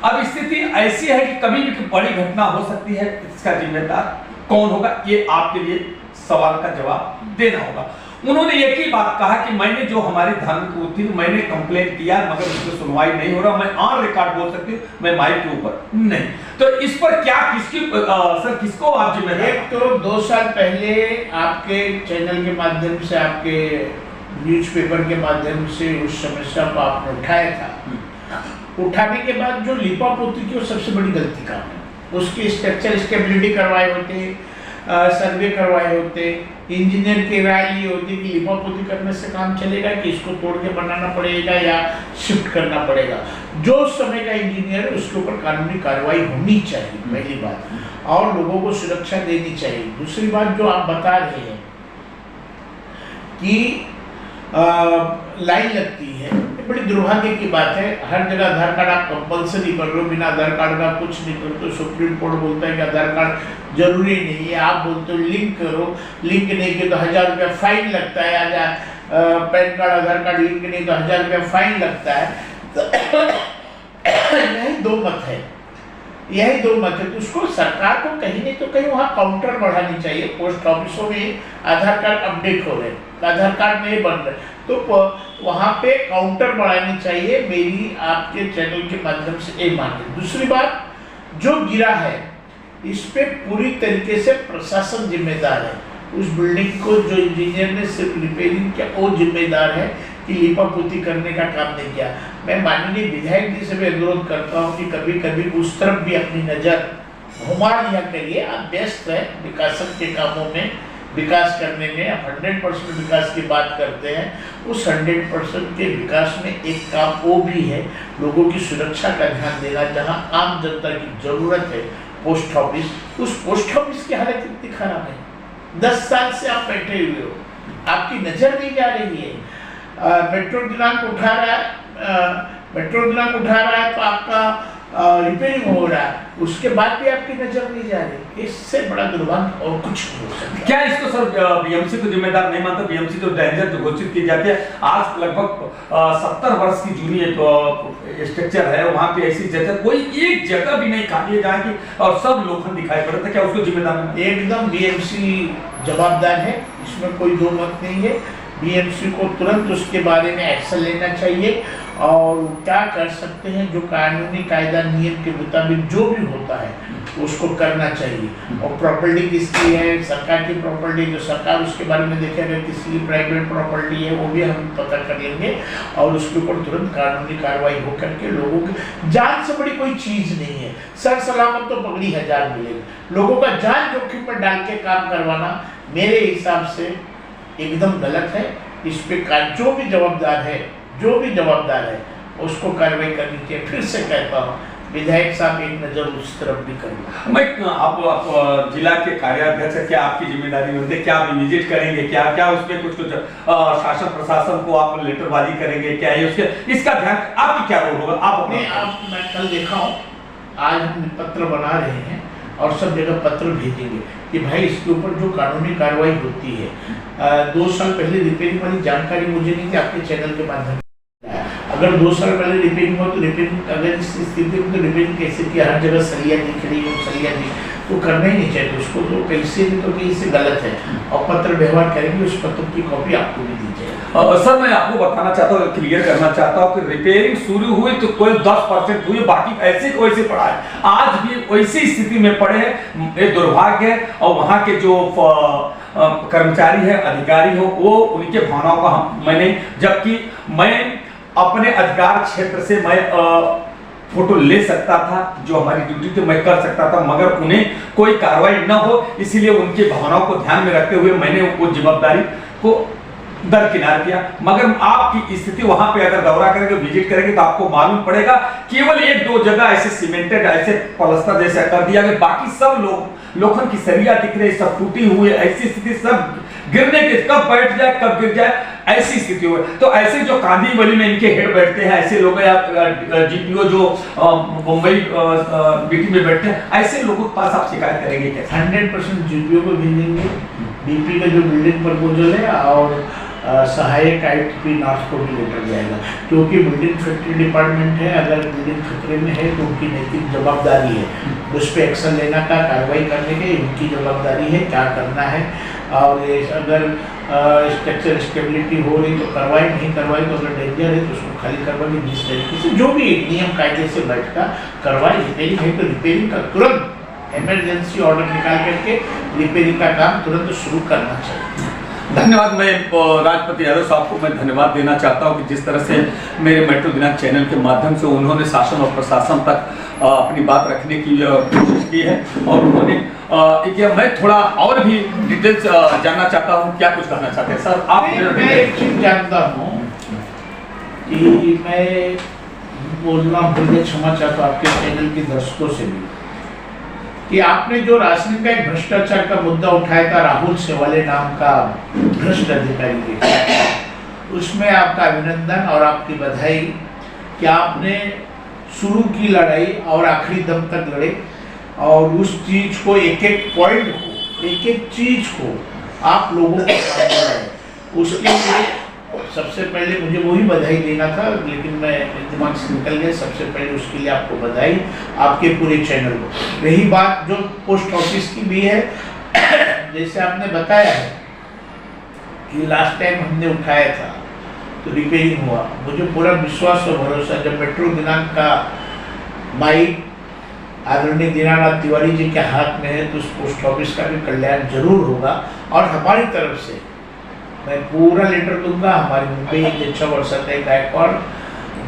अब स्थिति ऐसी है कि कभी भी बड़ी घटना हो सकती है, इसका जिम्मेदार कौन होगा, ये आपके लिए सवाल का जवाब देना होगा। उन्होंने एक ही बात कहा कि मैंने जो हमारी धार्मिक थी, मैंने कंप्लेंट किया, मगर उस पर सुनवाई नहीं हो रहा। मैं ऑन रिकॉर्ड बोल सकती हूँ, मैं माइक के ऊपर नहीं। तो इस पर क्या सर किसको आप जिम्मेदार? एक तो 2 साल पहले आपके चैनल के माध्यम से, आपके न्यूज़पेपर के माध्यम से उस समस्या को आपने उठाया था। उठाने के बाद जो लिपापोती की, वो सबसे बड़ी गलती काम है। उसकी स्ट्रक्चर स्टेबिलिटी करवाए होते, सर्वे करवाए होते, इंजीनियर की राय ली होती कि लिपापोती करने से काम चलेगा कि इसको तोड़ के बनाना पड़ेगा या शिफ्ट करना पड़ेगा। जो उस समय का इंजीनियर है, उसके ऊपर कानूनी कार्रवाई होनी चाहिए, पहली बात, और लोगों को सुरक्षा देनी चाहिए। दूसरी बात जो आप बता रहे हैं कि लाइन लगती है, बड़ी दुर्भाग्य की बात है। हर जगह आधार कार्ड आप कंपल्सरी कर रहे हो, बिना आधार कार्ड का कुछ नहीं करते। सुप्रीम कोर्ट बोलता है कि आधार कार्ड जरूरी नहीं है, आप बोलते हो लिंक करो, लिंक नहीं किया तो 1000 रुपया फाइन लगता है। पैन कार्ड, आधार कार्ड लिंक नहीं तो 1000 रुपया फाइन लगता है। तो यही 2 मत है, यही 2 मत है। तो उसको सरकार को कहीं नहीं तो कहीं वहाँ काउंटर बढ़ानी चाहिए। पोस्ट ऑफिसों में आधार कार्ड अपडेट हो रहे, आधार कार्ड नहीं बन रहे, तो वहाँ पे काउंटर बढ़ानी चाहिए। मेरी आपके चैनल के माध्यम से ये मांग है। दूसरी बात, जो गिरा है इस पे पूरी तरीके से प्रशासन जिम्मेदार है। उस बिल्डिंग को जो इंजीनियर ने सिर्फ रिपेयरिंग किया, वो जिम्मेदार है कि लिपापोती करने का काम नहीं किया। मैं माननीय विधायक जी से भी अनुरोध करता हूँ कि कभी कभी उस तरफ भी अपनी नज़र घुमा लिया करिए। आप व्यस्त है विकासन के कामों में, विकास करने में, आप 100% विकास की बात करते हैं, उस 100% के विकास में एक काम वो भी है, लोगों की सुरक्षा का ध्यान देना। जहां आम जनता की जरूरत है पोस्ट ऑफिस, उस पोस्ट ऑफिस की हालत इतनी खराब है। 10 साल से आप बैठे हुए हो, आपकी नजर नहीं जा रही है। मेट्रो दिनांक उठा रहा है तो आपका रिपेयरिंग हो रहा है, उसके बाद भी आपकी नजर नहीं जा रही। इससे बड़ा दुर्भाग्य और कुछ नहीं हो सकता। क्या इसको सर बीएमसी को जिम्मेदार नहीं मानता? बीएमसी जो डेंजर जो घोषित की जाती है, आज लगभग 70 वर्ष की जूनी एक स्ट्रक्चर है, वहां पे ऐसी जगह कोई एक जगह भी नहीं खाली है जहाँ की और सब लोखंड दिखाई पड़ता है, क्या उसको जिम्मेदार नहीं? एकदम बीएमसी जवाबदार है, इसमें कोई दो मत नहीं है। बीएमसी को तुरंत उसके बारे में एक्शन लेना चाहिए और क्या कर सकते हैं, जो कानूनी कायदा नियम के मुताबिक जो भी होता है उसको करना चाहिए। और प्रॉपर्टी किसकी है, सरकार की प्रॉपर्टी, जो सरकार उसके बारे में देखेगा, किसी की प्राइवेट प्रॉपर्टी है वो भी हम पता कर लेंगे और उसके ऊपर तुरंत कानूनी कार्रवाई हो करके लोगों की जान से बड़ी कोई चीज नहीं है। सर सलामत तो पगड़ी 1000 मिलेगी, लोगों का जान जोखिम में डाल के काम करवाना मेरे हिसाब से एकदम गलत है। इस पे जो भी जवाबदार है उसको कार्रवाई करनी चाहिए। फिर से कहता हूँ, विधायक साहब एक नजर उस तरफ भी करेंगे। मैं आप जिला के कार्याध्यक्ष, क्या आपकी जिम्मेदारी होती है? क्या आप विजिट करेंगे? क्या उसमें कुछ शासन प्रशासन को आप लेटरबाजी करेंगे? क्या है उसके इसका ध्यान आपकी क्या रोल होगा? आप मैं कल देखा हूँ, आज हम पत्र बना रहे हैं और सब जगह पत्र भेजेंगे कि भाई इसके ऊपर जो कानूनी कार्रवाई होती है। 2 साल पहले रिपेयरिंग वाली जानकारी मुझे नहीं थी, आपके चैनल के माध्यम से। अगर 2 साल पहले रिपेयरिंग हो तो रिपेयरिंग, अगर इस स्थिति में तो रिपेयरिंग कैसे किया, हर जगह सलिया दिख रही है, सलिया तो करना ही नहीं चाहिए उसको, तो कैसे भी तो कहीं से गलत है। और पत्र व्यवहार करेंगे, उस पत्र की कॉपी आपको भी दी जाएगी। सर मैं आपको बताना चाहता हूँ, क्लियर करना चाहता हूँ कि रिपेयरिंग शुरू हुई तो कोई 10% हुई, बाकी ऐसे को ऐसे पड़ा है। आज भी वैसी स्थिति में पड़े हैं, ये दुर्भाग्य है। और वहाँ के जो कर्मचारी है, अधिकारी हो, वो उनके भावनाओं का मैंने, जबकि मैं अपने अधिकार क्षेत्र से मैं फोटो ले सकता था, जो हमारी ड्यूटी थी मैं कर सकता था, मगर उन्हें कोई कार्रवाई न हो, इसीलिए उनकी भावनाओं को ध्यान में रखते हुए मैंने वो जिम्मेदारी को दरकिनार किया। मगर आपकी स्थिति वहां पे अगर दौरा करेंगे, विजिट करेंगे तो आपको मालूम पड़ेगा केवल 1-2 जगह ऐसे सीमेंटेड, ऐसे पलस्तर जैसा कर दिया गया, बाकी सब लोखंड की सरिया दिख रही, सब टूटी हुई, ऐसी स्थिति, सब गिरने के कब बैठ जाए कब गिर जाए ऐसी स्थिति हो। तो ऐसे जो कांदीवली में इनके हेड बैठते हैं, ऐसे लोग जीपीओ जो मुंबई बीटी में बैठते हैं, ऐसे लोगों के पास आप शिकायत करेंगे कैसे? 100% जीपीओ को भेजेंगे। बीपी का जो बिल्डिंग प्रपोजल है और सहायक आईटीपी नॉर्थ को भी लेकर जाएगा, क्योंकि बिल्डिंग फैक्ट्री डिपार्टमेंट है। अगर बिल्डिंग खतरे में है तो उनकी नैतिक जवाबदारी है, उस पर एक्शन लेना का, कार्रवाई करने की उनकी जवाबदारी है, क्या करना है। और अगर स्ट्रक्चर स्टेबिलिटी हो रही तो करवाई, नहीं करवाई तो अगर डेंजर है तो उसको खाली करवाई। जिस तरीके से जो भी नियम कायदे से बैठकर करवाई। रिपेयरिंग है तो रिपेयरिंग का तुरंत इमरजेंसी ऑर्डर निकाल करके रिपेयरिंग का काम तुरंत शुरू करना चाहिए। धन्यवाद। मैं राजपति यादव साहब को मैं धन्यवाद देना चाहता हूं कि जिस तरह से मेरे मेट्रो दिनांक चैनल के माध्यम से उन्होंने शासन और प्रशासन तक अपनी बात रखने की कोशिश की है। और उन्होंने मैं थोड़ा और भी डिटेल्स जानना चाहता हूं, क्या कुछ कहना चाहते हैं सर आप? मैं एक चीज जानता हूँ कि मैं बोलना भूल गया, क्षमा चाहता हूँ आपके चैनल के दर्शकों से भी, कि आपने जो राशन का एक भ्रष्टाचार का मुद्दा उठाया था, राहुल सेवाले नाम का भ्रष्ट अधिकारी के, उसमें आपका अभिनंदन और आपकी बधाई कि आपने शुरू की लड़ाई और आखिरी दम तक लड़े और उस चीज को, एक पॉइंट को, एक चीज को आप लोगों को सामने लाए। उसके लिए सबसे पहले मुझे वही बधाई देना था, लेकिन मैं दिमाग से निकल गया। सबसे पहले उसके लिए आपको बधाई, आपके पूरे चैनल को। रही बात जो पोस्ट ऑफिस की भी है, जैसे आपने बताया है कि लास्ट टाइम हमने उठाया था तो रिपेयरिंग हुआ, मुझे पूरा विश्वास और भरोसा, जब मेट्रो दिनांक का माइक आदरणीय दीनानाथ तिवारी जी के हाथ में है तो उस पोस्ट ऑफिस का भी कल्याण जरूर होगा। और हमारी तरफ से मैं पूरा लेटर दूंगा। हमारे मुंबई के अच्छा वर्षा गायकवाड़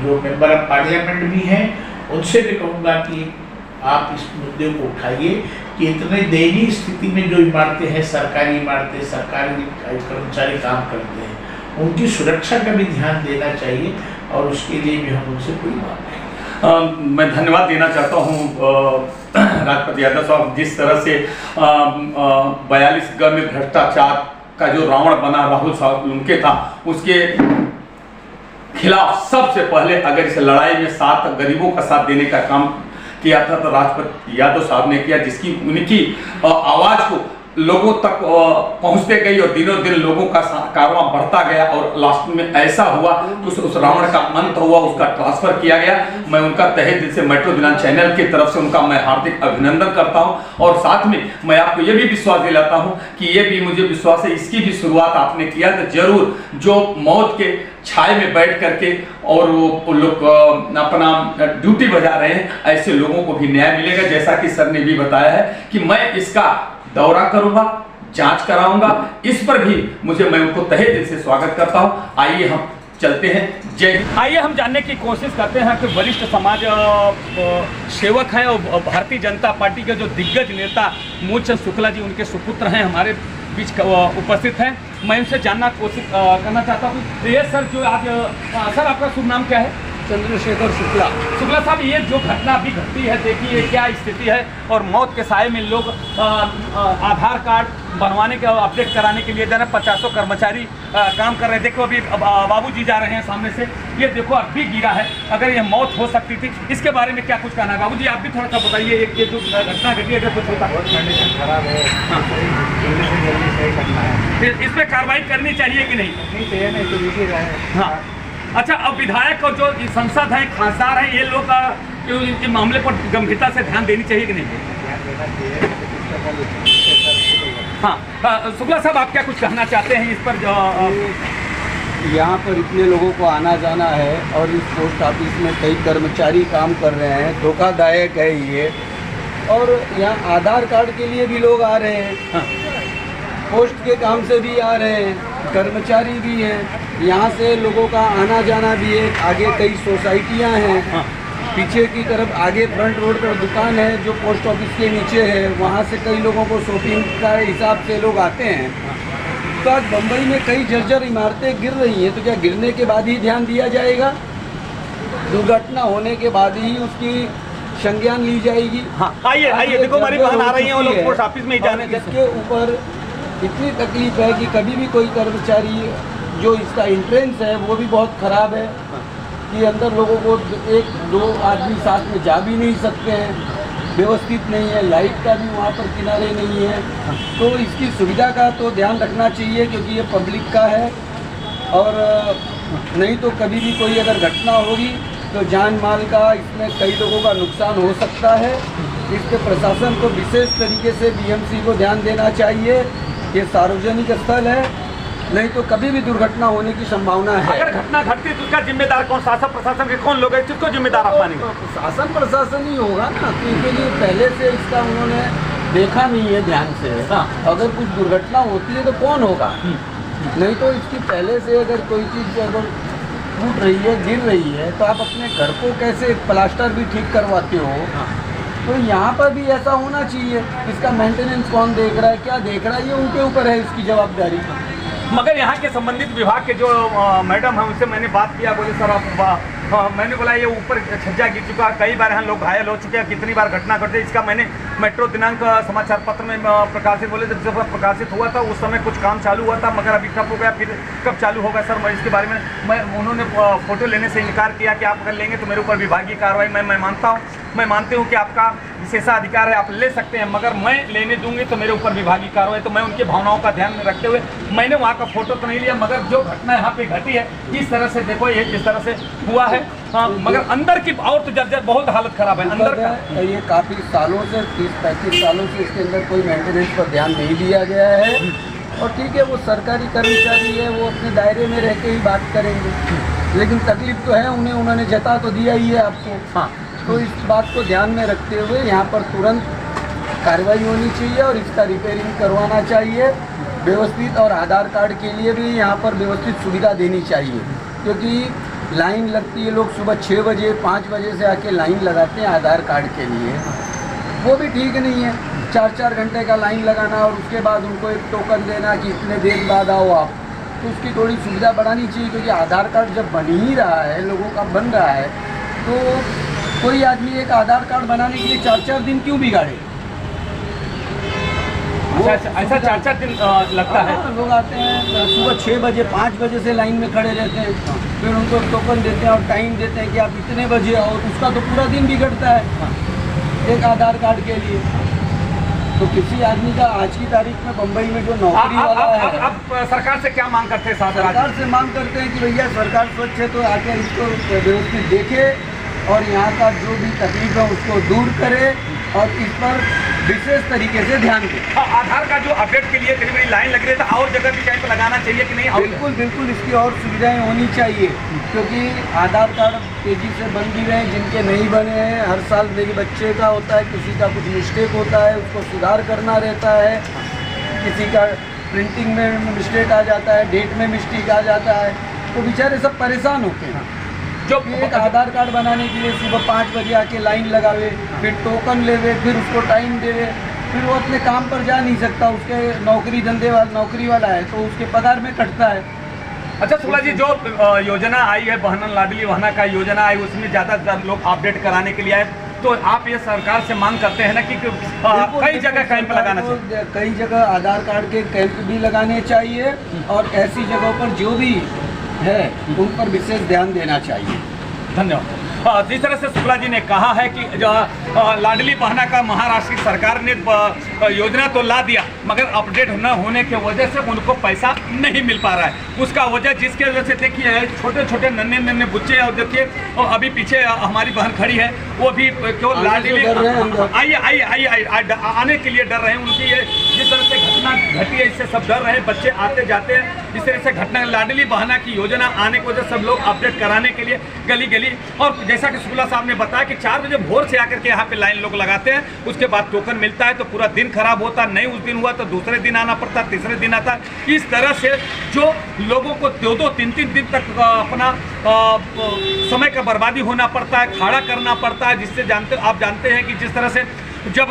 जो मेंबर ऑफ पार्लियामेंट भी हैं, उनसे भी कहूँगा कि आप इस मुद्दे को उठाइए कि इतने दयनीय स्थिति में जो इमारतें हैं, सरकारी इमारतें, सरकारी कर्मचारी काम करते हैं, उनकी सुरक्षा का भी ध्यान देना चाहिए और उसके लिए भी हम उनसे कोई बात नहीं। मैं धन्यवाद देना चाहता हूँ राजपति यादव साहब, जिस तरह से 42 गढ़ में भ्रष्टाचार का जो रावण बना राहुल साहब उनके था, उसके खिलाफ सबसे पहले अगर इस लड़ाई में साथ गरीबों का साथ देने का काम किया था तो राजपति यादव साहब ने किया, जिसकी उनकी आवाज को लोगों तक पहुंचते गई और दिनों दिन लोगों का कारवां बढ़ता गया और लास्ट में ऐसा हुआ उस रावण का अंत हुआ, उसका ट्रांसफर किया गया। मैं उनका तहे दिल से मेट्रो दिनांक चैनल की तरफ से उनका मैं हार्दिक अभिनंदन करता हूं और साथ में मैं आपको ये भी विश्वास दिलाता हूं कि ये भी मुझे विश्वास है, इसकी भी शुरुआत आपने किया तो जरूर जो मौत के छाए में बैठ करके और वो लोग अपना ड्यूटी बजा रहे हैं, ऐसे लोगों को भी न्याय मिलेगा। जैसा कि सर ने भी बताया है कि मैं इसका दौरा करूंगा, जांच कराऊंगा, इस पर भी मैं उनको तहे दिल से स्वागत करता हूं। आइए हम चलते हैं। जय। आइए हम जानने की कोशिश करते हैं कि वरिष्ठ समाज सेवक हैं और भारतीय जनता पार्टी के जो दिग्गज नेता मूलचंद शुक्ला जी, उनके सुपुत्र हैं, हमारे बीच उपस्थित हैं। मैं उनसे जानना कोशिश करना चाहता हूँ। ये सर जो आज सर आपका शुभ नाम क्या है? चंद्रशेखर शुक्ला। शुक्ला साहब, ये जो घटना अभी घटी है, देखिए क्या स्थिति है और मौत के साए में लोग आधार कार्ड बनवाने के अपडेट कराने के लिए जा रहे हैं। 50 कर्मचारी काम कर रहे हैं। देखो अभी बाबूजी जा रहे हैं सामने से, ये देखो अब भी गिरा है। अगर ये मौत हो सकती थी, इसके बारे में क्या कुछ कहना है? बाबूजी आप भी थोड़ा सा बताइए, ये जो घटना घटी है, अगर कुछ होता है। कंडीशन खराब है, जल्दी सही करना है। इस पर कार्रवाई करनी चाहिए कि नहीं? नहीं चाहिए, नहीं तो रुकी रहे। हाँ, अच्छा, अब विधायक और जो सांसद हैं, खासदार हैं, ये लोग इनके मामले पर गंभीरता से ध्यान देनी चाहिए कि नहीं? ध्यान देना चाहिए। हाँ, शुक्ला साहब आप क्या कुछ कहना चाहते हैं इस पर? जो यहाँ पर इतने लोगों को आना जाना है और इस पोस्ट ऑफिस में कई कर्मचारी काम कर रहे हैं, धोखादायक है ये। और यहाँ आधार कार्ड के लिए भी लोग आ रहे हैं, हाँ। पोस्ट के काम से भी आ रहे हैं, कर्मचारी भी हैं, यहाँ से लोगों का आना जाना भी है। आगे कई सोसाइटियाँ हैं, हाँ। पीछे की तरफ आगे फ्रंट रोड पर दुकान है जो पोस्ट ऑफिस के नीचे है, वहाँ से कई लोगों को शॉपिंग का हिसाब से लोग आते हैं। तो आज बम्बई में कई जर्जर इमारतें गिर रही हैं, तो क्या गिरने के बाद ही ध्यान दिया जाएगा? दुर्घटना होने के बाद ही उसकी संज्ञान ली जाएगी? हाँ, आइए देखो हमारी बहन आ रही है, वो लोग पोस्ट ऑफिस में ही जाने। इसके ऊपर इतनी तकलीफ है कि कभी भी कोई कर्मचारी, जो इसका एंट्रेंस है वो भी बहुत ख़राब है कि अंदर लोगों को 1-2 आदमी साथ में जा भी नहीं सकते हैं, व्यवस्थित नहीं है, लाइट का भी वहाँ पर किनारे नहीं है। तो इसकी सुविधा का तो ध्यान रखना चाहिए क्योंकि ये पब्लिक का है और नहीं तो कभी भी कोई अगर घटना होगी तो जान माल का, इसमें कई लोगों का नुकसान हो सकता है। इसके प्रशासन को विशेष तरीके से बीएमसी को ध्यान देना चाहिए। ये सार्वजनिक स्थल है, नहीं तो कभी भी दुर्घटना होने की संभावना है। अगर घटना घटती तो उसका जिम्मेदार कौन? शासन प्रशासन के कौन लोग हैं, किसको जिम्मेदार आप मानेंगे? शासन प्रशासन ही होगा ना, क्योंकि लिए पहले से इसका उन्होंने देखा नहीं है ध्यान से। अगर कुछ दुर्घटना होती है तो कौन होगा? नहीं तो इसकी पहले से अगर कोई चीज़ अगर टूट रही है, गिर रही है, तो आप अपने घर को कैसे प्लास्टर भी ठीक करवाते हो? तो यहाँ पर भी ऐसा होना चाहिए। इसका मेंटेनेंस कौन देख रहा है, क्या देख रहा है, ये उनके ऊपर है इसकी जवाबदारी। मगर यहाँ के संबंधित विभाग के जो मैडम हैं उनसे मैंने बात किया, बोले सर आप मैंने बोला ये ऊपर छज्जा गिर चुका, कई बार यहाँ लोग घायल हो चुके हैं, कितनी बार घटना घटे। इसका मैंने मेट्रो दिनांक समाचार पत्र में प्रकाशित, बोले जब प्रकाशित हुआ था उस समय कुछ काम चालू हुआ था मगर अभी ठप हो गया, फिर कब चालू होगा सर? मैं इसके बारे में उन्होंने फ़ोटो लेने से इनकार किया कि आप अगर लेंगे तो मेरे ऊपर विभागीय कार्रवाई। मैं मानती हूँ कि आपका विशेषाधिकार है, आप ले सकते हैं, मगर मैं लेने दूंगी तो मेरे ऊपर विभागीय कार्रवाई। तो मैं उनकी भावनाओं का ध्यान में रखते हुए मैंने वहाँ का फोटो तो नहीं लिया, मगर जो घटना यहाँ पे घटी है इस तरह से देखो, ये इस तरह से हुआ है। हाँ, मगर अंदर की और तो जर्जर बहुत हालत खराब है अंदर का। ये काफ़ी सालों से 30-35 सालों से इसके अंदर कोई मेंटेनेंस पर ध्यान नहीं दिया गया है। और ठीक है, वो सरकारी कर्मचारी है, वो अपने दायरे में रह के ही बात करेंगे, लेकिन तकलीफ तो है उन्हें, उन्होंने जता तो दिया ही है आपको। हाँ, तो इस बात को ध्यान में रखते हुए यहाँ पर तुरंत कार्रवाई होनी चाहिए और इसका रिपेयरिंग करवाना चाहिए व्यवस्थित। और आधार कार्ड के लिए भी यहाँ पर व्यवस्थित सुविधा देनी चाहिए, क्योंकि लाइन लगती है, लोग सुबह 6 बजे 5 बजे से आके लाइन लगाते हैं आधार कार्ड के लिए। वो भी ठीक नहीं है। 4-4 घंटे का लाइन लगाना और उसके बाद उनको एक टोकन देना कि इतने देर बाद आओ आप, तो उसकी थोड़ी सुविधा बढ़ानी चाहिए। क्योंकि आधार कार्ड जब बन ही रहा है, लोगों का बन रहा है, तो कोई आदमी एक आधार कार्ड बनाने के लिए 4-4 दिन क्यों बिगाड़े? अच्छा, ऐसा 4-4 दिन लगता है। लोग आते हैं सुबह 6 बजे 5 बजे से लाइन में खड़े रहते हैं, फिर उनको टोकन देते हैं और टाइम देते हैं कि आप इतने बजे आओ, उसका तो पूरा दिन बिगड़ता है एक आधार कार्ड के लिए। तो किसी आदमी का आज की तारीख में बम्बई में जो नौकरी वाला है, अब सरकार से क्या मांग करते हैं? सरकार से मांग करते हैं कि भैया सरकार स्वच्छ है तो आकर इसको व्यवस्थित देखे और यहाँ का जो भी तकलीफ है उसको दूर करे और इस पर विशेष तरीके से ध्यान दें। आधार का जो अपडेट के लिए करीब करीब लाइन लग रही है, तो और जगह भी कहीं पर लगाना चाहिए कि नहीं? बिल्कुल बिल्कुल, इसकी और सुविधाएं होनी चाहिए। क्योंकि आधार कार्ड तेज़ी से बन भी रहे हैं, जिनके नहीं बने हैं, हर साल मेरे बच्चे का होता है, किसी का कुछ मिस्टेक होता है, उसको सुधार करना रहता है, किसी का प्रिंटिंग में मिस्टेक आ जाता है, डेट में मिस्टेक आ जाता है, तो बेचारे सब परेशान होते हैं। जो एक आधार कार्ड बनाने के लिए सुबह 5 बजे आके लाइन लगावे, फिर टोकन लेवे, फिर उसको टाइम देवे, फिर वो अपने काम पर जा नहीं सकता, उसके नौकरी वाला है तो उसके पगार में कटता है। अच्छा शुक्ला जी, जो योजना आई है बहना लाडली बहना का योजना आई, उसमें ज़्यादातर लोग अपडेट कराने के लिए आए, तो आप ये सरकार से मांग करते हैं ना कि कई जगह कैंप लगाना चाहिए? कई जगह आधार कार्ड के कैंप भी लगाने चाहिए और ऐसी जगहों पर जो भी है उन पर विशेष ध्यान देना चाहिए। धन्यवाद। जिस तरह से शुक्ला जी ने कहा है कि जो लाडली बहना का महाराष्ट्र की सरकार ने योजना तो ला दिया, मगर अपडेट न होने की वजह से उनको पैसा नहीं मिल पा रहा है। उसका वजह जिसके वजह से देखिए छोटे छोटे नन्हे बच्चे, और देखिए और अभी पीछे हमारी बहन खड़ी है, वो भी केवल लाडली आइए आने के लिए डर रहे हैं। उनकी ये जिस तरह से घटना घटी है, इससे सब डर रहे हैं, बच्चे आते जाते हैं। इस तरह से घटना लाडली बहना की योजना आने की वजह से सब लोग अपडेट कराने के लिए गली गली, और जैसा कि शुक्ला साहब ने बताया कि 4 बजे भोर से आकर के यहाँ पे लाइन लोग लगाते हैं, उसके बाद टोकन मिलता है तो पूरा दिन खराब होता, नहीं उस दिन हुआ तो दूसरे दिन आना पड़ता, तीसरे दिन आता। इस तरह से जो लोगों को 2-2, 3-3 दिन तक अपना समय का बर्बादी होना पड़ता है, खड़ा करना पड़ता है, जिससे आप जानते हैं कि जिस तरह से जब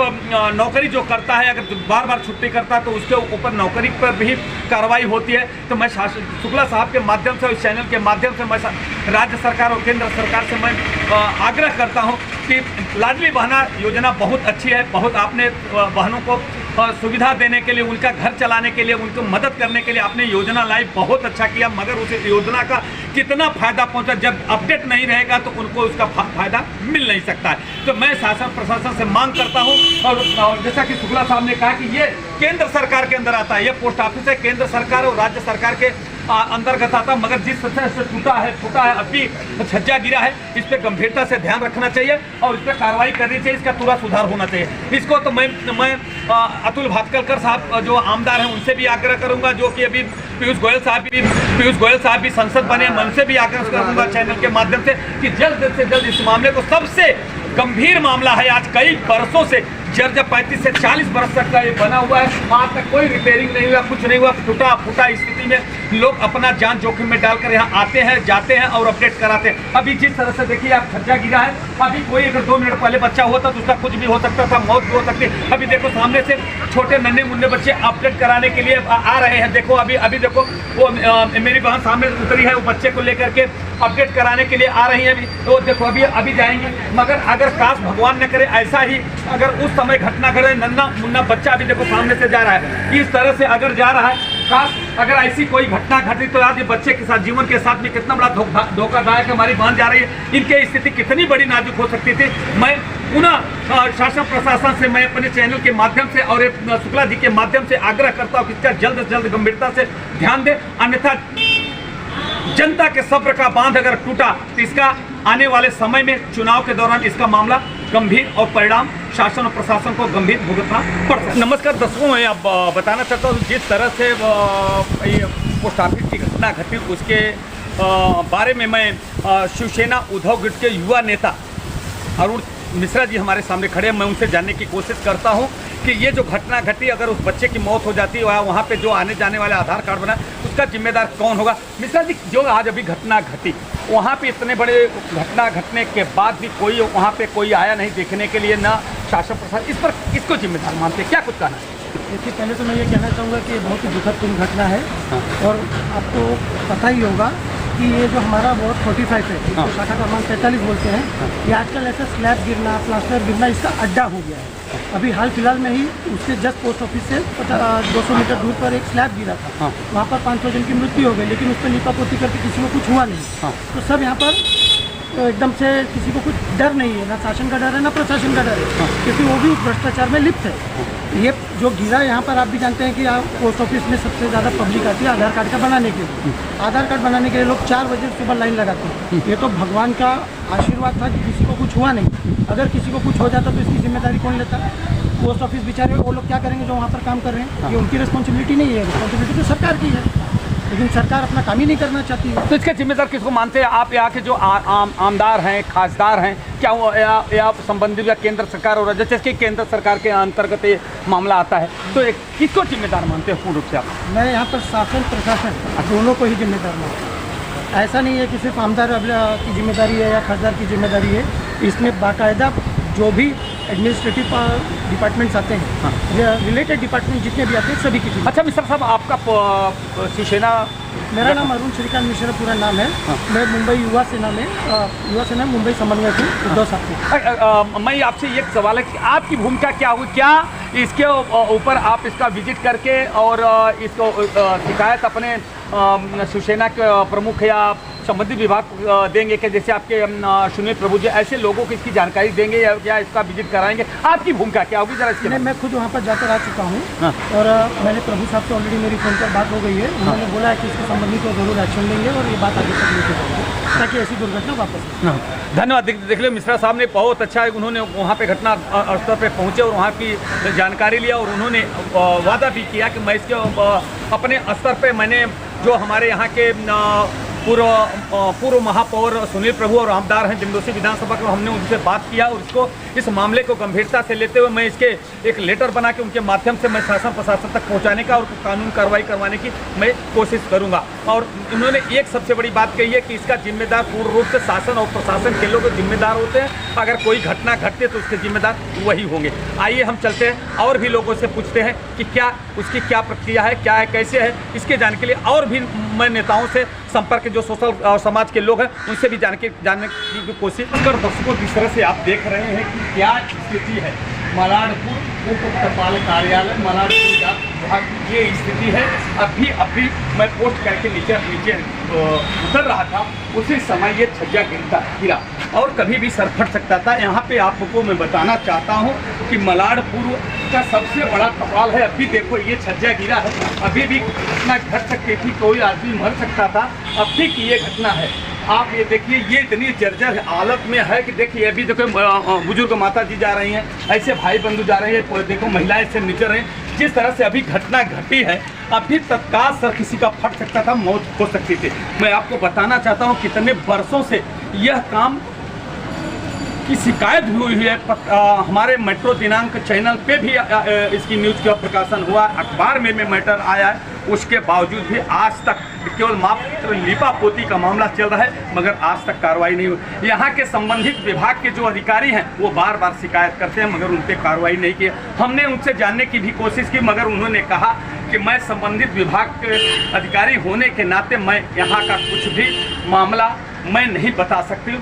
नौकरी जो करता है अगर बार बार छुट्टी करता है तो उसके ऊपर नौकरी पर भी कार्रवाई होती है। तो मैं शुक्ला साहब के माध्यम से, इस चैनल के माध्यम से मैं राज्य सरकार और केंद्र सरकार से मैं आग्रह करता हूं कि लाडली बहना योजना बहुत अच्छी है, बहुत आपने बहनों को सुविधा देने के लिए, उनका घर चलाने के लिए, उनको मदद करने के लिए आपने योजना लाई, बहुत अच्छा किया, मगर उस योजना का कितना फायदा पहुंचा, जब अपडेट नहीं रहेगा तो उनको उसका फायदा मिल नहीं सकता है। तो मैं शासन प्रशासन से मांग करता हूं, और जैसा कि शुक्ला साहब ने कहा कि ये केंद्र सरकार के अंदर आता है, ये पोस्ट ऑफिस है केंद्र सरकार और राज्य सरकार के अंतर्गत आता, मगर जिस तरह से फूटा है, अभी छज्जा गिरा है, इस पर गंभीरता से ध्यान रखना चाहिए और इस पर कार्रवाई करनी चाहिए, इसका तुरंत सुधार होना चाहिए। इसको तो मैं अतुल भातखलकर साहब जो आमदार हैं उनसे भी आग्रह करूंगा, जो कि अभी पीयूष गोयल साहब भी संसद बने, मैं उनसे भी आग्रह करूंगा चैनल के माध्यम से कि जल्द से जल्द इस मामले को, सबसे गंभीर मामला है, आज कई बरसों से जर्जर 35 से 40 बरस तक का ये बना हुआ है, आज तक कोई रिपेयरिंग नहीं हुआ, कुछ नहीं हुआ, फूटा स्थिति में लोग अपना जान जोखिम में डालकर यहाँ आते हैं, जाते हैं और अपडेट कराते हैं। अभी जिस तरह से देखिए आप छज्जा गिरा है, अभी कोई अगर 2 मिनट पहले बच्चा होता तो उसका कुछ भी हो सकता था, मौत भी हो सकती। अभी देखो सामने से छोटे नन्हे मुन्ने बच्चे अपडेट कराने के लिए आ रहे हैं, देखो अभी देखो वो मेरी बहन सामने उतरी है, वो बच्चे को लेकर के अपडेट कराने के लिए आ रही है, तो देखो अभी जाएंगे। मगर अगर काश भगवान न करे ऐसा ही अगर उस समय घटना घटे, नन्ना मुन्ना बच्चा अभी देखो सामने से जा रहा है, इस तरह से अगर जा रहा है, काश अगर ऐसी कोई घटना घटी तो आज ये बच्चे के साथ, जीवन के साथ में कितना बड़ा धोखादायक हमारी बहन जा रही है, इनकी स्थिति कितनी बड़ी नाजुक हो सकती थी। मैं पुनः शासन प्रशासन से, मैं अपने चैनल के माध्यम से और शुक्ला जी के माध्यम से आग्रह करता हूँ कि इसका जल्द से जल्द गंभीरता से ध्यान दें, अन्यथा जनता के सब्र का बांध अगर टूटा तो इसका आने वाले समय में चुनाव के दौरान इसका मामला गंभीर और परिणाम शासन और प्रशासन को गंभीर भुगतना पड़ सकता है। नमस्कार दर्शकों, मैं अब बताना चाहता हूँ जिस तरह से ये पोस्ट ऑफिस की घटना घटी उसके बारे में मैं शिवसेना उद्धव गट के युवा नेता अरुण मिश्रा जी हमारे सामने खड़े हैं, मैं उनसे जानने की कोशिश करता हूं कि ये जो घटना घटी, अगर उस बच्चे की मौत हो जाती है, वहाँ पे जो आने जाने वाले आधार कार्ड बना इसका जिम्मेदार कौन होगा? मिश्रा जी, जो आज अभी घटना घटी, वहाँ पे इतने बड़े घटना घटने के बाद भी कोई वहाँ पे कोई आया नहीं देखने के लिए, ना शासन प्रशासन, इस पर किसको जिम्मेदार मानते हैं? क्या कुछ कहना है? देखिए, पहले तो मैं ये कहना चाहूँगा कि बहुत ही दुखद घटना है। और आपको पता ही होगा कि ये जो हमारा वार्ड 45 है, इसको शाखा क्रमांक 43 बोलते हैं, ये आजकल ऐसा स्लैब गिरना, प्लास्टर गिरना, इसका अड्डा हो गया है। अभी हाल फिलहाल में ही उसके जस्ट पोस्ट ऑफिस से 200 मीटर दूर पर एक स्लैब गिरा था, वहाँ पर 500 जन की मृत्यु हो गई, लेकिन उस पर लीपापोती करके किसी को कुछ हुआ नहीं। तो सब यहाँ पर एकदम से किसी को कुछ डर नहीं है, ना शासन का डर है ना प्रशासन का डर है, क्योंकि वो भी भ्रष्टाचार में लिप्त है। ये जो गिरा यहाँ पर, आप भी जानते हैं कि पोस्ट ऑफिस में सबसे ज़्यादा पब्लिक आती है आधार कार्ड का बनाने के लिए। आधार कार्ड बनाने के लिए लोग 4 बजे सुबह लाइन लगाते हैं। ये तो भगवान का आशीर्वाद था कि किसी को कुछ हुआ नहीं। अगर किसी को कुछ हो जाता तो इसकी जिम्मेदारी कौन लेता? पोस्ट ऑफिस बेचारे, वो लोग क्या करेंगे जो वहाँ पर काम कर रहे हैं? ये उनकी रिस्पॉन्सिबिलिटी नहीं है, रिस्पॉन्सिबिलिटी तो सरकार की है, लेकिन सरकार अपना काम ही नहीं करना चाहती है। तो इसका जिम्मेदार किसको मानते हैं आप? यहाँ के जो आमदार हैं, खासदार हैं, क्या वो या संबंधित या केंद्र सरकार, और जैसे कि केंद्र सरकार के अंतर्गत ये मामला आता है, तो किसको जिम्मेदार मानते हैं पूर्ण रूप से आप? मैं यहाँ पर शासन प्रशासन दोनों को ही जिम्मेदार मानता हूँ। ऐसा नहीं है कि सिर्फ आमदार की जिम्मेदारी है या खासदार की जिम्मेदारी है। इसमें बाकायदा जो भी एडमिनिस्ट्रेटिव डिपार्टमेंट्स आते हैं, रिलेटेड डिपार्टमेंट जितने भी आते हैं, सभी की। अच्छा मिश्रा साहब, आपका शिवसेना? मेरा नाम अरुण श्रीकांत मिश्रा पूरा नाम है। मैं मुंबई युवा सेना में मुंबई समन्वयक हूँ उद्धव साहब। मैं आपसे एक सवाल है कि आपकी भूमिका क्या होगी? क्या इसके ऊपर आप इसका विजिट करके और इसको शिकायत अपने शिवसेना के प्रमुख या संबंधित विभाग देंगे कि जैसे आपके सुनील प्रभु जी, ऐसे लोगों को इसकी जानकारी देंगे या इसका विजिट कराएंगे? आपकी भूमिका क्या होगी जरा इसके? मैं खुद वहाँ पर जाकर आ चुका हूँ और मैंने प्रभु साहब से ऑलरेडी मेरी फोन पर बात हो गई है। उन्होंने बोला है कि इसके संबंधित को जरूर एक्शन लेंगे और ये बात आगे तक लेके जाएंगे ताकि ऐसी दुर्घटना वापस। धन्यवाद। देख लो, मिश्रा साहब ने बहुत अच्छा है, उन्होंने वहाँ पे घटना स्थल पे पहुँचे और वहाँ की जानकारी लिया और उन्होंने वादा भी किया कि मैं इसके अपने स्तर पे मैंने जो हमारे यहाँ के पूर्व महापौर सुनील प्रभु और आमदार हैं जमदोसी विधानसभा को, हमने उनसे बात किया और इसको इस मामले को गंभीरता से लेते हुए मैं इसके एक लेटर बना के उनके माध्यम से मैं शासन प्रशासन तक पहुंचाने का और कानून कार्रवाई करवाने की मैं कोशिश करूंगा। और उन्होंने एक सबसे बड़ी बात कही है कि इसका जिम्मेदार पूर्ण रूप से शासन और प्रशासन के लोग जिम्मेदार होते हैं। अगर कोई घटना घटती तो उसके जिम्मेदार वही होंगे। आइए हम चलते हैं और भी लोगों से पूछते हैं कि क्या उसकी क्या प्रक्रिया है, क्या है, कैसे है। इसके जानने के लिए और भी मैं नेताओं से संपर्क, जो सोशल समाज के लोग हैं, उनसे भी जानने की कोशिश कर। दर्शकों, जिस तरह से आप देख रहे हैं कि क्या स्थिति है मलाडपुर उप तपाल कार्यालय मलाडपुर डाक विभाग की ये स्थिति है। अभी मैं पोस्ट करके नीचे उतर रहा था, उसी समय ये छज्जा गिरा और कभी भी सर फट सकता था। यहाँ पे आपको मैं बताना चाहता हूँ कि मलाडपुर का सबसे बड़ा तपाल है। अभी देखो ये छज्जा गिरा है, अभी भी घटना घट सकती थी, कोई आदमी मर सकता था। अभी की ये घटना है, आप ये देखिए, ये इतनी जर्जर हालत में है कि देखिए अभी देखो बुजुर्ग माता जी जा रही हैं, ऐसे भाई बंधु जा रहे हैं, देखो महिलाएं से नीचे रहे। जिस तरह से अभी घटना घटी है, अभी तत्काल सर किसी का फट सकता था, मौत हो सकती थी। मैं आपको बताना चाहता हूँ कितने वर्षों से यह काम की शिकायत भी हुई है। हमारे मेट्रो दिनांक चैनल पे भी इसकी न्यूज़ का प्रकाशन हुआ, अखबार में मैटर आया है। उसके बावजूद भी आज तक केवल मात्र लीपापोती का मामला चल रहा है, मगर आज तक कार्रवाई नहीं हुई। यहाँ के संबंधित विभाग के जो अधिकारी हैं वो बार बार शिकायत करते हैं, मगर उन पर कार्रवाई नहीं की। हमने उनसे जानने की भी कोशिश की, मगर उन्होंने कहा कि मैं संबंधित विभाग के अधिकारी होने के नाते मैं यहाँ का कुछ भी मामला मैं नहीं बता सकती हूँ।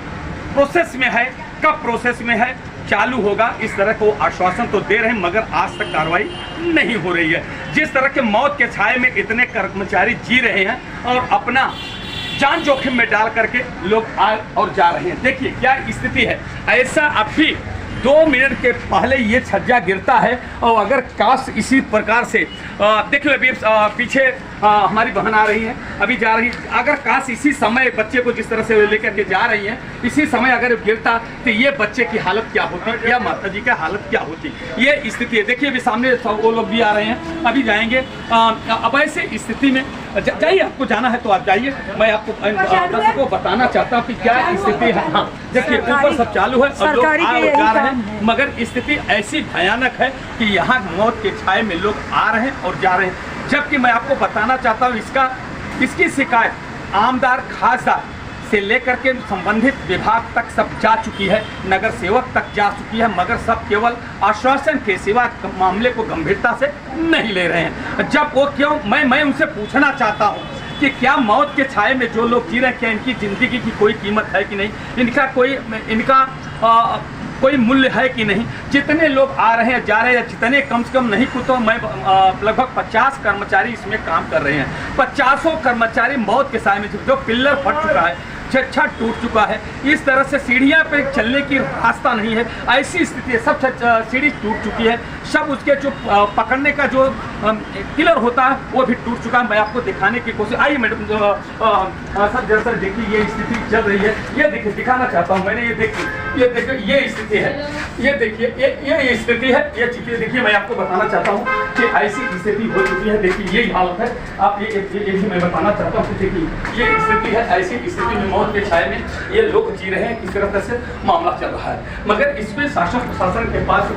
प्रोसेस में है, कब प्रोसेस में है, चालू होगा, इस तरह को आश्वासन तो दे रहे हैं, मगर आज तक कार्रवाई नहीं हो रही है। जिस तरह के मौत के छाये में इतने कर्मचारी जी रहे हैं और अपना जान जोखिम में डाल करके लोग आ और जा रहे हैं, देखिए क्या स्थिति है। ऐसा अभी 2 मिनट के पहले ये छज्जा गिरता है और अगर काश इसी प्रकार से देखिए अभी पीछे हमारी बहन आ रही है, अभी जा रही, अगर काश इसी समय बच्चे को जिस तरह से लेकर के जा रही हैं, इसी समय अगर गिरता तो ये बच्चे की हालत क्या होती या माता जी की हालत क्या होती, ये स्थिति है। देखिए अभी सामने वो लोग भी आ रहे हैं, अभी जाएंगे। अब ऐसे स्थिति में जाइए, आपको जाना है तो आप जाइए, मैं आपको दर्शकों को बताना चाहता हूँ कि क्या स्थिति है। हाँ देखिए ऊपर सब चालू है और लोग आ जा रहे हैं, मगर स्थिति ऐसी भयानक है कि यहाँ मौत के छाये में लोग आ रहे हैं और जा रहे हैं। जबकि मैं आपको बताना चाहता हूँ इसका इसकी शिकायत आमदार, खासदार से लेकर के संबंधित विभाग तक सब जा चुकी है, नगर सेवक तक जा चुकी है, मगर सब केवल आश्वासन के सिवा मामले को गंभीरता से नहीं ले रहे हैं। जब वो क्यों, मैं उनसे पूछना चाहता हूँ कि क्या मौत के छाए में जो लोग जी रहे हैं, क्या इनकी ज़िंदगी की कोई कीमत है कि नहीं, इनका कोई मूल्य है कि नहीं। जितने लोग आ रहे हैं, जा रहे हैं, जितने कम से कम नहीं कुछ तो मैं लगभग 50 कर्मचारी इसमें काम कर रहे हैं। 50 कर्मचारी मौत के साए में, जो पिल्लर फट चुका है, छत टूट चुका है, इस तरह से सीढ़ियाँ पे चलने की रास्ता नहीं है, ऐसी स्थिति है। सब सीढ़ी टूट चुकी है, सब उसके जो पकड़ने का जो पिलर होता है वो भी टूट चुका है। मैं आपको दिखाने की कोशिश, आइए मैडम सर जरा सर देखिए, ये स्थिति चल रही है, ये देखिए, दिखाना चाहता हूँ मैंने, ये देखिए ये स्थिति है, ये देखिए ये स्थिति है, ये चीज़ें देखिए, मैं आपको बताना चाहता हूँ कि ऐसी स्थिति हो चुकी है। देखिए यही हालत है, आप ये भी मैं बताना चाहता हूँ कि देखिए ये स्थिति है, ऐसी स्थिति में मौत के छाए में ये लोग जी रहे हैं, किस तरह से मामला चल रहा है। मगर इसमें शासन प्रशासन के पास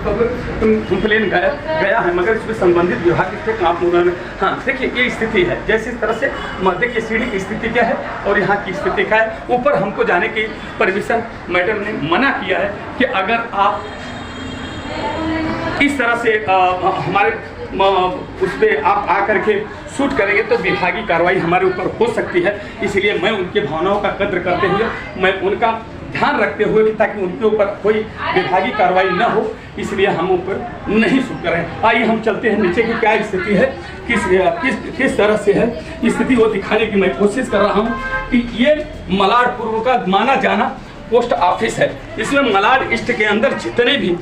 कंप्लेन गया है, मगर इसमें संबंधित विभाग के काम उन्होंने, हाँ देखिए ये स्थिति है, जैसे इस तरह से देखिए सीढ़ी की स्थिति क्या है और यहाँ की स्थिति क्या है। ऊपर हमको जाने की परमिशन मैडम ने मना किया है कि अगर आप इस तरह से हमारे उस पर आप आकर के शूट करेंगे तो विभागीय कार्रवाई हमारे ऊपर हो सकती है। इसलिए मैं उनके भावनाओं का कद्र करते हुए, मैं उनका ध्यान रखते हुए कि ताकि उनके ऊपर कोई विभागीय कार्रवाई न हो, इसलिए हम ऊपर नहीं शूट करें। आइए हम चलते हैं नीचे की क्या स्थिति है, किस तरह से है स्थिति, वो दिखाने की मैं कोशिश कर रहा हूँ कि ये मलाड पूर्व का माना जाना पोस्ट ऑफिस है। इसमें मलाड ईस्ट के अंदर जितने भी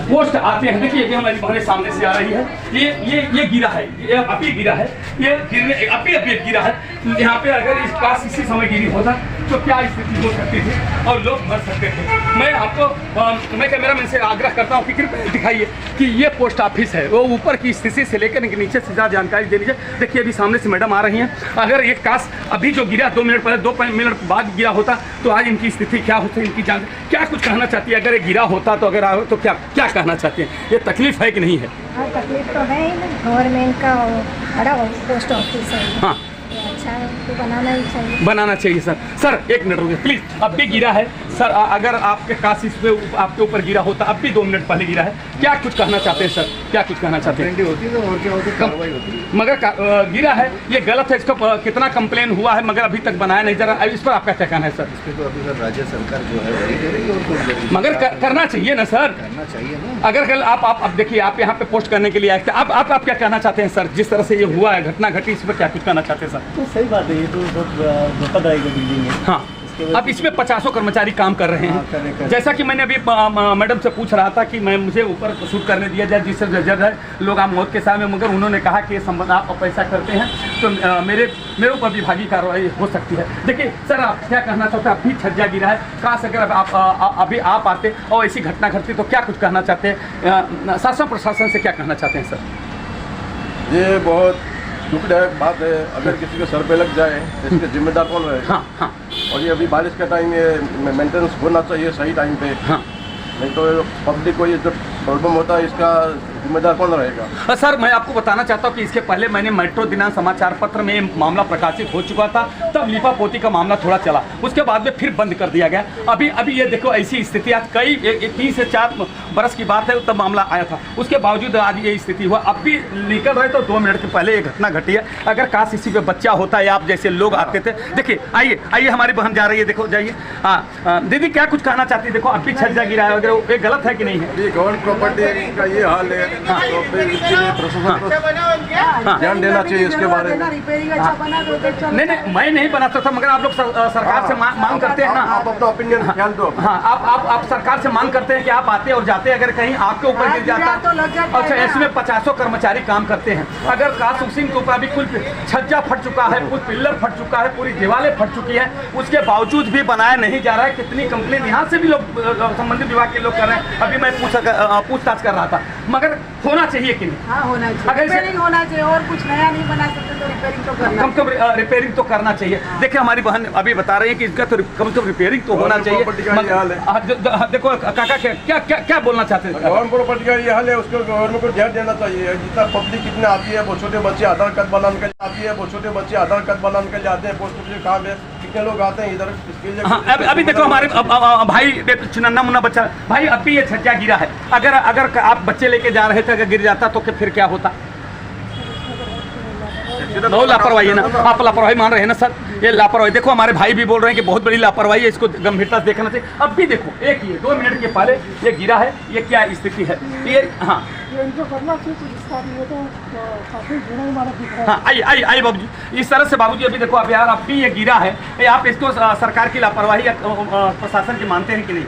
पोस्ट आते हैं, देखिए हमारे सामने से आ रही है, ये गिरा है, ये अभी गिरा है, ये गिरने अभी गिरा है। यहाँ पे अगर इस पास इसी समय गिरी होता तो क्या स्थिति हो सकती थी और लोग मर सकते थे। मैं आपको मैं कैमरामैन से आग्रह करता हूँ कि कृपया दिखाइए कि ये पोस्ट ऑफिस है, वो ऊपर की स्थिति से लेकर नीचे से ज़्यादा जानकारी दे लीजिए। देखिए अभी सामने से मैडम आ रही हैं, अगर एक काश अभी जो गिरा 2 मिनट पहले, 2 मिनट बाद गिरा होता तो आज इनकी स्थिति क्या होती, इनकी जान क्या कुछ कहना चाहती है। अगर ये गिरा होता तो अगर आओ तो क्या कहना चाहते हैं, ये तकलीफ है कि नहीं है? हाँ तकलीफ तो है, गवर्नमेंट का बड़ा पोस्ट ऑफिस है। हाँ अच्छा तो बनाना ही चाहिए, बनाना चाहिए सर। एक मिनट रुकिए प्लीज। अब भी गिरा है सर, अगर आपके काश इस पे आपके ऊपर गिरा होता, अब भी 2 मिनट पहले गिरा है, क्या कुछ कहना चाहते हैं सर, क्या कुछ कहना चाहते हैं? होती तो और क्या होती, कार्रवाई होती, मगर गिरा है, ये गलत है, इसका कितना कंप्लेन हुआ है मगर अभी तक बनाया नहीं जा रहा। इस पर आपका क्या कहना है सर? इस पर तो अभी सर राज्य सरकार जो है वही करेगी और कौन करेगी, मगर करना चाहिए ना सर, करना चाहिए ना। अगर कल आप अब देखिए, आप यहाँ पे पोस्ट करने के लिए आए थे, आप क्या कहना चाहते हैं सर? जिस तरह से ये हुआ है, घटना घटी, इस पर क्या कुछ कहना चाहते हैं सर? तो सही बात है, ये तो बहुत धोखाधड़ी की बिल्डिंग है। हाँ, अब इसमें 50 कर्मचारी काम कर रहे हैं। जैसा कि मैंने अभी मैडम से पूछ रहा था कि मुझे ऊपर शूट करने दिया जाए, जिससे जज है लोग आप मौत के सामने, मगर उन्होंने कहा कि संबंध आप पैसा करते हैं तो मेरे ऊपर विभागीय कार्रवाई हो सकती है। देखिए सर, आप क्या कहना चाहते हैं? अभी छज्जा गिरा है, काश अगर अभी आप आते और ऐसी घटना घटती तो क्या कुछ कहना चाहते हैं? शासन प्रशासन से क्या कहना चाहते हैं सर? ये बहुत दुखदायक बात है, अगर किसी के सर पे लग जाए तो इसके जिम्मेदार कौन रहेगा? हाँ। और ये अभी बारिश का टाइम, ये मेंटेनेंस होना चाहिए सही टाइम पे। हाँ, नहीं तो पब्लिक को ये जब प्रॉब्लम होता है, इसका जिम्मेदार कौन रहेगा? सर मैं आपको बताना चाहता हूँ कि इसके पहले मैंने मेट्रो दिनांक समाचार पत्र में मामला प्रकाशित हो चुका था, तब लिपापोती का मामला थोड़ा चला, उसके बाद में फिर बंद कर दिया गया। अभी ये देखो ऐसी स्थिति, आज कई 3 से 4 बरस की बात है तब मामला आया था, उसके बावजूद आज ये स्थिति हुआ। अब भी निकल रहे तो 2 मिनट के पहले ये घटना घटी है। अगर काश इसी पे बच्चा होता है, आप जैसे लोग आते थे। देखिए आइए हमारी बहन जा रही है, देखो जाइए। हाँ दीदी, क्या कुछ कहना चाहती है? देखो अब भी छज्जा गिरा है, अगर ये गलत है कि नहीं है? ये गवर्नमेंट प्रॉपर्टी का ये हाल है, तो फिर इसके लिए प्रशासन को ध्यान देना चाहिए इसके बारे में। नहीं मैं नहीं बनाता था, मगर आप लोग सरकार से मांग करते हैं ना, आप अपना ओपिनियन ध्यान दो। हाँ, आप सरकार से मांग करते हैं कि आप आते और जाते, अगर कहीं आपके ऊपर गिर जाता। अच्छा, इसमें 50 कर्मचारी काम करते हैं, अगर काश उसी के ऊपर अभी कुल छज्जा फट चुका है, कुछ पिल्लर फट चुका है, पूरी दीवारें फट चुकी है, उसके बावजूद भी बनाया नहीं जा रहा है। कितनी कंप्लेन यहाँ से भी लोग संबंधित विभाग के लोग कर रहे हैं। अभी मैं पूछताछ कर रहा था, मगर होना चाहिए कि नहीं? हाँ होना अगर चाहिए, इसे- रिपेयरिंग होना चाहिए, और कुछ नया नहीं बना सकते तो रिपेयरिंग तो करना कम से कम रिपेयरिंग तो करना चाहिए। देखिए हमारी बहन अभी बता रही है कि इसका तो कम से कम रिपेयरिंग तो होना चाहिए। देखो काका क्या क्या क्या बोलना चाहते हैं? गवर्नमेंट प्रॉपर्टी का ये हाल है, उसको गवर्नमेंट को ध्यान देना चाहिए। जितना पब्लिक कितना आती है, वो छोटे बच्चे आधार कार्ड बनाने के लिए आती है, वो छोटे बच्चे आधार कार्ड बनाने के लिए आते हैं, पोस्ट ऑफिस काम है, कितने लोग आते हैं इधर इसके लिए। हाँ, अभी देखो हमारे भाई नन्ना मुन्ना बच्चा भाई, अब भी ये छज्जा गिरा है। अगर अगर आप बच्चे लेके जा रहे थे, अगर गिर जाता तो फिर क्या होता? बहुत लापरवाही है ना, आप लापरवाही मान रहे हैं ना सर, ये लापरवाही। देखो हमारे भाई भी बोल रहे हैं कि बहुत बड़ी लापरवाही है, इसको गंभीरता से देखना चाहिए। अब भी देखो एक ये 2 मिनट के पहले ये गिरा है, ये क्या स्थिति है ये? हाँ इनको करना चाहिए कुछ इसका, ये तो काफी गुना इमारत दिख रहा है। हाँ आई बाबूजी, इस तरह से बाबूजी अभी देखो अब यार, अब भी ये गिरा है। ये आप इसको सरकार की लापरवाही या प्रशासन की मानते हैं कि नहीं?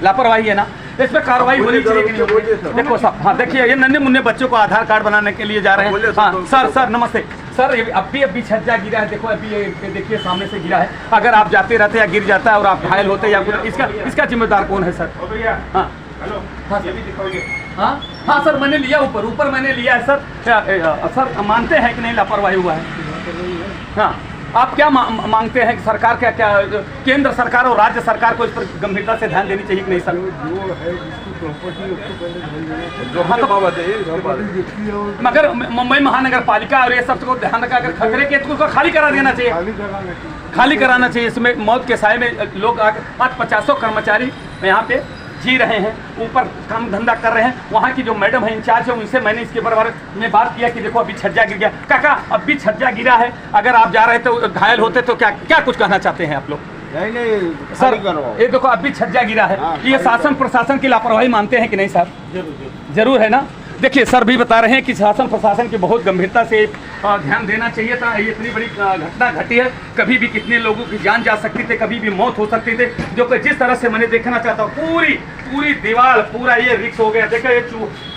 लापरवाही है ना, इसमें कार्रवाई होनी चाहिए कि नहीं? देखो साहब, हाँ देखिए ये नन्हे मुन्ने बच्चों को आधार कार्ड बनाने के लिए जा रहे हैं। हाँ सर नमस्ते सर, अभी छज्जा गिरा है। देखो अभी ये देखिए सामने से गिरा है। अगर आप जाते रहते या गिर जाता है और आप घायल होते या इसका जिम्मेदार कौन है सर? हाँ हाँ सर, मैंने लिया ऊपर मैंने लिया है सर। सर मानते हैं कि नहीं लापरवाही हुआ है? हाँ, आप क्या मांगते हैं कि सरकार क्या केंद्र सरकार और राज्य सरकार को इस पर गंभीरता से ध्यान देनी चाहिए कि नहीं सर? जो है जिसकी प्रॉपर्टी उसको हाँ, तो मगर मुंबई महानगर पालिका और ये सब को ध्यान रखा, अगर खतरे के तो उसको खाली करा देना चाहिए, खाली कराना चाहिए। इसमें मौत के साए में लोग आकर, आज 50 कर्मचारी यहाँ पे जी रहे हैं, ऊपर काम धंधा कर रहे हैं। वहाँ की जो मैडम है इंचार्ज है, उनसे मैंने इसके बारे में बात किया कि देखो अभी छज्जा गिर गया। काका अब भी छज्जा गिरा है, अगर आप जा रहे थे घायल होते तो क्या कुछ कहना चाहते हैं आप लोग? नहीं सर ये देखो अभी छज्जा गिरा है, ये शासन प्रशासन की लापरवाही मानते हैं कि नहीं साहब? जरूर है ना। देखिए सर भी बता रहे हैं कि शासन प्रशासन की बहुत गंभीरता से ध्यान देना चाहिए था। ये इतनी बड़ी घटना घटी है, कभी भी कितने लोगों की जान जा सकती थी, कभी भी मौत हो सकती थी। जो कि जिस तरह से मैंने देखना चाहता हूँ, पूरी दीवार, पूरा ये रिक्स हो गया। देखिए ये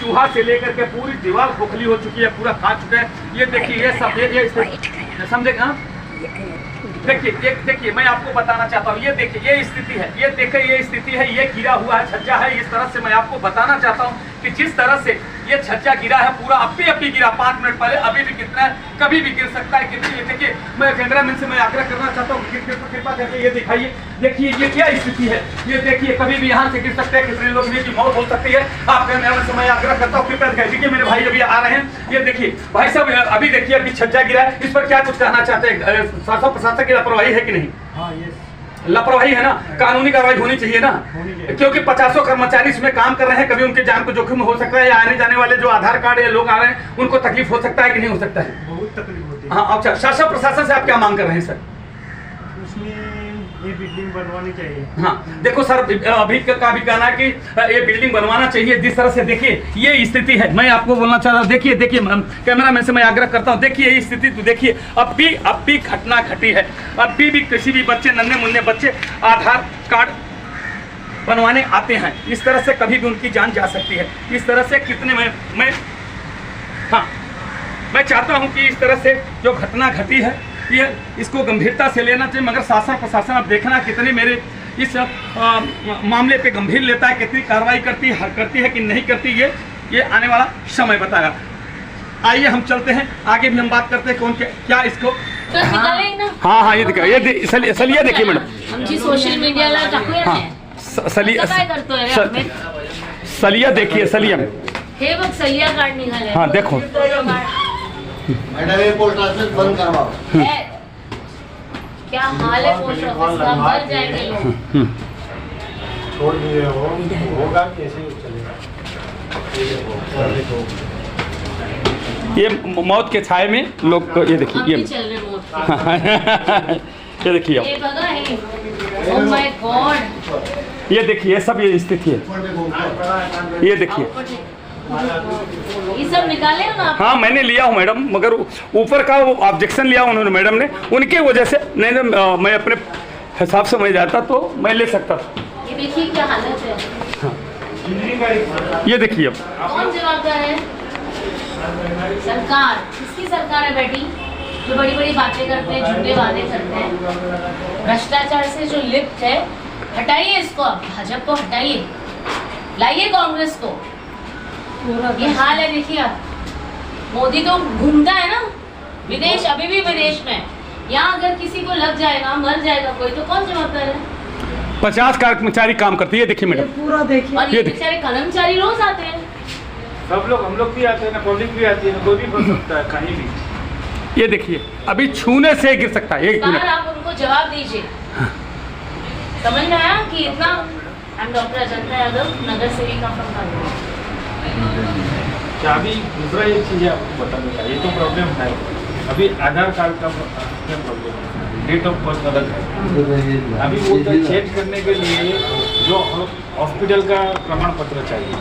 चूहा से लेकर के पूरी दीवार खोखली हो चुकी है, पूरा खा चुका है। ये देखिए ये सब ये समझे? देखिए मैं आपको बताना चाहता हूँ, ये देखिए ये स्थिति है, ये देखिए ये स्थिति है, ये गिरा हुआ है छज्जा है। इस तरह से मैं आपको बताना चाहता हूँ कि जिस तरह से ये छज्जा गिरा है, पूरा अभी गिरा 5 मिनट पहले, अभी भी कितना है, कभी भी गिर सकता है। कितनी देखिए, मैं कैमरामैन से मैं आग्रह करना चाहता हूँ कृपा करके ये दिखाइए। देखिए ये क्या स्थिति है, ये देखिए कभी भी यहाँ से गिर सकते हैं, कितने लोग की मौत हो सकती है। आप कैमरामैन से मैं आग्रह करता हूँ कृपया दिखाइए। देखिए मेरे भाई अभी आ रहे हैं, ये देखिए भाई साहब अभी देखिए अभी छज्जा गिरा है। इस पर क्या कुछ कहना चाहते हैं? शासन प्रशासन की लापरवाही है कि नहीं? हाँ ये लापरवाही है ना, कानूनी कार्रवाई होनी चाहिए ना, क्योंकि 50 कर्मचारी इसमें काम कर रहे हैं। कभी उनकी जान को जोखिम हो सकता है, या आने जाने वाले जो आधार कार्ड या लोग आ रहे हैं उनको तकलीफ हो सकता है कि नहीं हो सकता है? बहुत तकलीफ होती है। हाँ अच्छा, शासन प्रशासन से आप क्या मांग कर रहे हैं सर? उसमें ये बिल्डिंग बनवानी चाहिए। हाँ देखो सर, अभी का भी कहना है कि ये बिल्डिंग बनवाना चाहिए। जिस तरह से देखिए ये स्थिति है, मैं आपको बोलना चाह रहा हूँ। देखिए कैमरामैन से मैं आग्रह करता हूँ, देखिए ये स्थिति तो देखिए, अब भी घटना घटी है। अभी भी किसी भी बच्चे, नन्हे मुन्ने बच्चे आधार कार्ड बनवाने आते हैं। इस तरह से कभी भी उनकी जान जा सकती है। इस तरह से कितने मैं चाहता हूँ कि इस तरह से जो घटना घटी है, ये इसको गंभीरता से लेना चाहिए। मगर शासन प्रशासन अब देखना कितने मेरे इस मामले पे गंभीर लेता है, कितनी कार्रवाई करती है कि नहीं करती, ये आने वाला समय बताएगा। आइए हम चलते हैं आगे, भी हम बात करते हैं कौन क्या इसको। तो निकालेंगे ना। हाँ ये दिखा, ये सलिया देखिए मैडम, आमची सोशल मीडियाला टाकूया हाँ ना। सलिया, काय करतोय रे अमित? सलिया देखिए, सलिया में हे बघ सलिया कार्ड निघाले। हाँ देखो मैडम ये पोस्ट ऑफिस बंद करवाओ। क्या हाल है पोस्ट ऑफिस का, मर जाएंगे लोग। छोड़ दिए होगा कैसे चलेगा? ये मौत के छाए में लोग, ये देखिए ये चल रहे मौत। ये देखिए ये बघा हे, ओह माय गॉड, ये देखिए, ये सब ये स्थिति है। ये देखिए ये सब निकाले हो ना आप? हाँ मैंने लिया हूँ मैडम, मगर ऊपर का वो ऑब्जेक्शन लिया उन्होंने मैडम ने, उनके वजह से नहीं मैं अपने हिसाब से मैं जाता तो मैं ले सकता था। ये देखिए क्या हालत है। हाँ। ये देखिए अब कौन जवाबदार है? सरकार। किसकी सरकार है बेटी, जो बड़ी बड़ी बातें करते हैं, झूठे वादे करते हैं, भ्रष्टाचार से जो लिप्त है? हटाइए इसको, भाजपा को हटाइए, लाइए कांग्रेस को। ये हाल है। देखिए आप, मोदी तो घूमता है ना विदेश, अभी भी विदेश में। यहाँ अगर किसी को लग जाएगा, मर जाएगा कोई, तो कौन जिम्मेदार है? 50 कर्मचारी काम करती है, देखिए मैडम। पूरा देखिए, और ये बेचारे कर्मचारी रोज आते हैं। सब लोग, हम लोग भी आते हैं ना, पब्लिक भी आती है ना, कोई भी फंस सकता है कहीं भी। ये देखिए, अभी छूने से गिर सकता है। एक मिनट, आप उनको जवाब दीजिए। समझ में आया कि इतना। I am doctor Ajanta Yadav, नगर सेविका फ्रॉम कानपुर। चाबी दूसरा एक चीज़ है आपको बताने का, ये तो प्रॉब्लम है। अभी आधार कार्ड का प्रॉब्लम है, डेट ऑफ बर्थ अलग है। अभी वो चेंज करने के लिए जो हॉस्पिटल का प्रमाण पत्र चाहिए।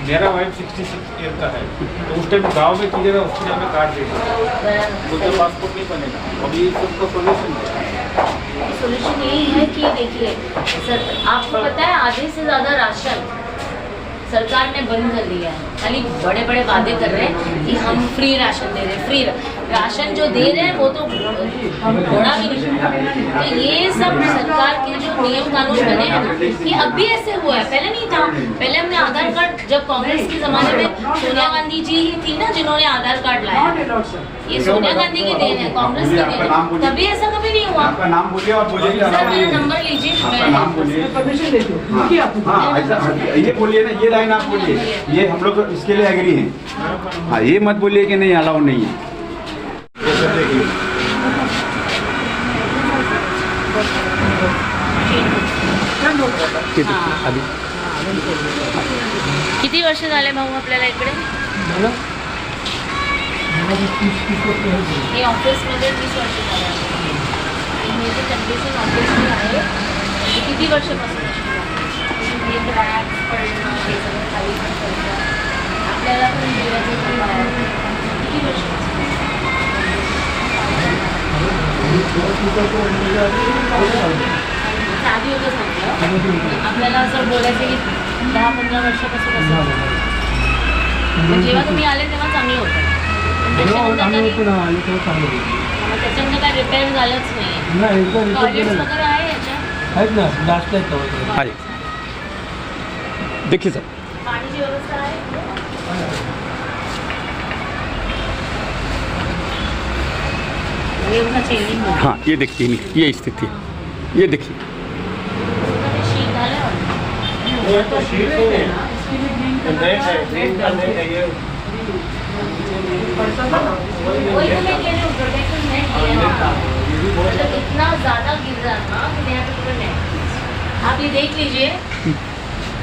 मेरा वाइफ 66 ईयर का है, तो उस टाइम गाँव में कीजिएगा, हॉस्पिटल में कार्ड देगा, तो पासपोर्ट नहीं बनेगा। अभी सबका सोल्यूशन है। सोल्यूशन यही है कि देखिए सर, आपको पता है आधे से ज़्यादा राशन सरकार ने बंद कर दिया है। खाली बड़े बड़े वादे कर रहे हैं कि हम फ्री राशन दे रहे हैं। फ्री राशन जो दे रहे हैं वो तो थोड़ा भी नहीं। तो ये सब सरकार के जो नियम कानून बने हैं ना, कि अब भी ऐसे हुआ है, पहले नहीं था। पहले हमने आधार कार्ड, जब कांग्रेस के ज़माने में सोनिया गांधी जी ही थी ना जिन्होंने आधार कार्ड लाया। ये सोनिया गांधी की देन है, कांग्रेस की देन है। तभी ऐसा कभी नहीं हुआ। आपका नाम बोलिए और बोलिए सर मेरा नंबर लीजिए, नाम बोलिए। ये बोलिए ना, ये लाइन आप बोलिए, ये हम लोग इसके लिए एग्री हैं। हाँ, ये मत बोलिए कि नहीं अलाउ नहीं है। अभी किती वर्ष झाले भाऊ आपल्याला इकडे? हे ऑफिसमध्ये 30 वर्ष झाले आणि हे जे टेम्परेचर ऑफिसमध्ये आहे ते किती वर्षापासून हे क्रॅक्स पडणं, हे सगळं खाली पडतं, आपल्याला पण जीवाचं काही बाहेर किती वर्षापासून? आधी होतं सांगलं आपल्याला असं बोलायचं की 10-15 वर्षापासून असं. पण जेव्हा तुम्ही आले तेव्हा चांगलं होतं, त्याच्यानंतर काय रिपेअर झालंच नाही. टॉयलेट्स वगैरे आहे याच्यात? आहेत ना, लास्ट आहेत. हाँ जी, देखिए सर, पाण्याची व्यवस्था आहे? हाँ ये देखिए, ये स्थिति है, ये देखिए। शीट झालं वही तो मैं कह रही हूँ, प्रोटेक्शन नेट दिया ना, मतलब इतना ज़्यादा गिर रहा था कि यहाँ पे पूरा नेट। आप ये देख लीजिए,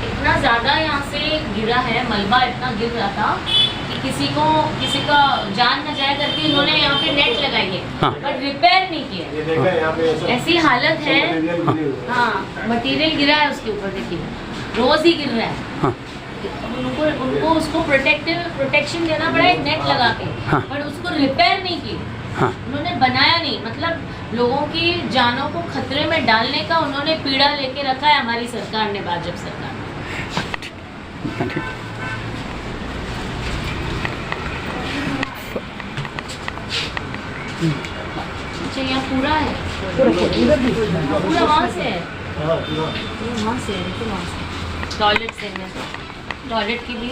इतना ज़्यादा यहाँ से गिरा है, मलबा इतना गिर रहा था कि किसी का जान न जाए करके इन्होंने यहाँ पे नेट लगाई है, पर रिपेयर नहीं किया। ऐसी हालत है। हाँ, मटेरियल गिरा है उसके ऊपर, देखिए रोज ही गिर रहा है। उनको उसको प्रोटेक्शन देना पड़ा एक नेट लगा के, पर उसको रिपेयर नहीं की। उन्होंने बनाया नहीं, मतलब लोगों की जानों को खतरे में डालने का उन्होंने पीड़ा लेके रखा है हमारी सरकार ने, भाजपा सरकार ने। अच्छा, यहाँ पूरा है, पूरा वहाँ से है, वहाँ से है, देखो वहाँ से टॉयलेट से है, टॉयलेट की भी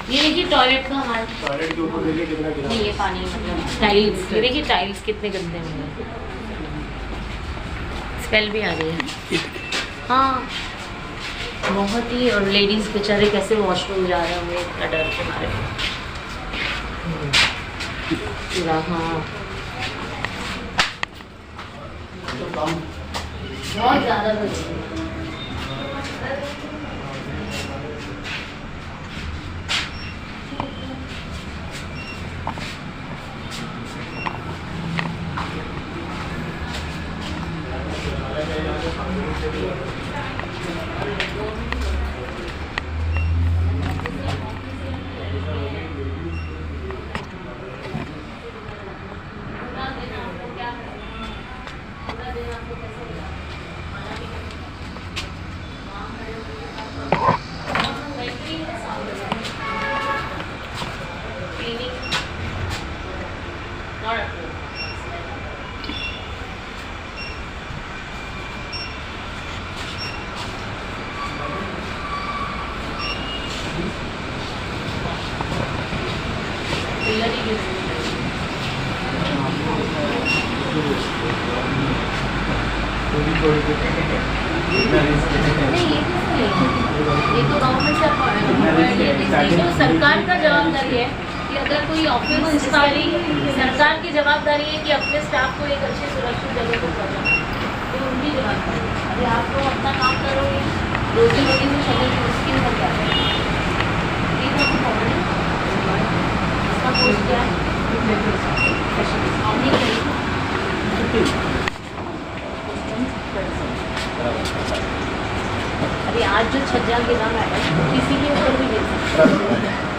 ये देखिए, टॉयलेट का हाल, टॉयलेट के ऊपर देखिए कितना गिरा, नहीं ये पानी मतलब टाइल्स, ये देखिए टाइल्स कितने गंदे हैं, स्मेल भी आ रही है। हाँ बहुत ही, और लेडीज़ बेचारे कैसे वॉशरूम जा रहे होंगे इतना डर के मारे। हाँ बहुत ज़्यादा बची। ये तो गवर्नमेंट से जो सरकार का जवाबदारी है कि अगर कोई ऑफिस सरकार की जवाबदारी है कि अपने स्टाफ को एक अच्छी सुरक्षित जगह को करना, ये उनकी जवाबदारी है। अभी आप लोग अपना काम करोगे, रोजी रोटी में चलेगी, उसकी ऊपर क्या करेंगे? ये तो इसका पोस्ट क्या है? अभी आज जो छज्जा गिरा मैडम, किसी के ऊपर भी गिर सकता है।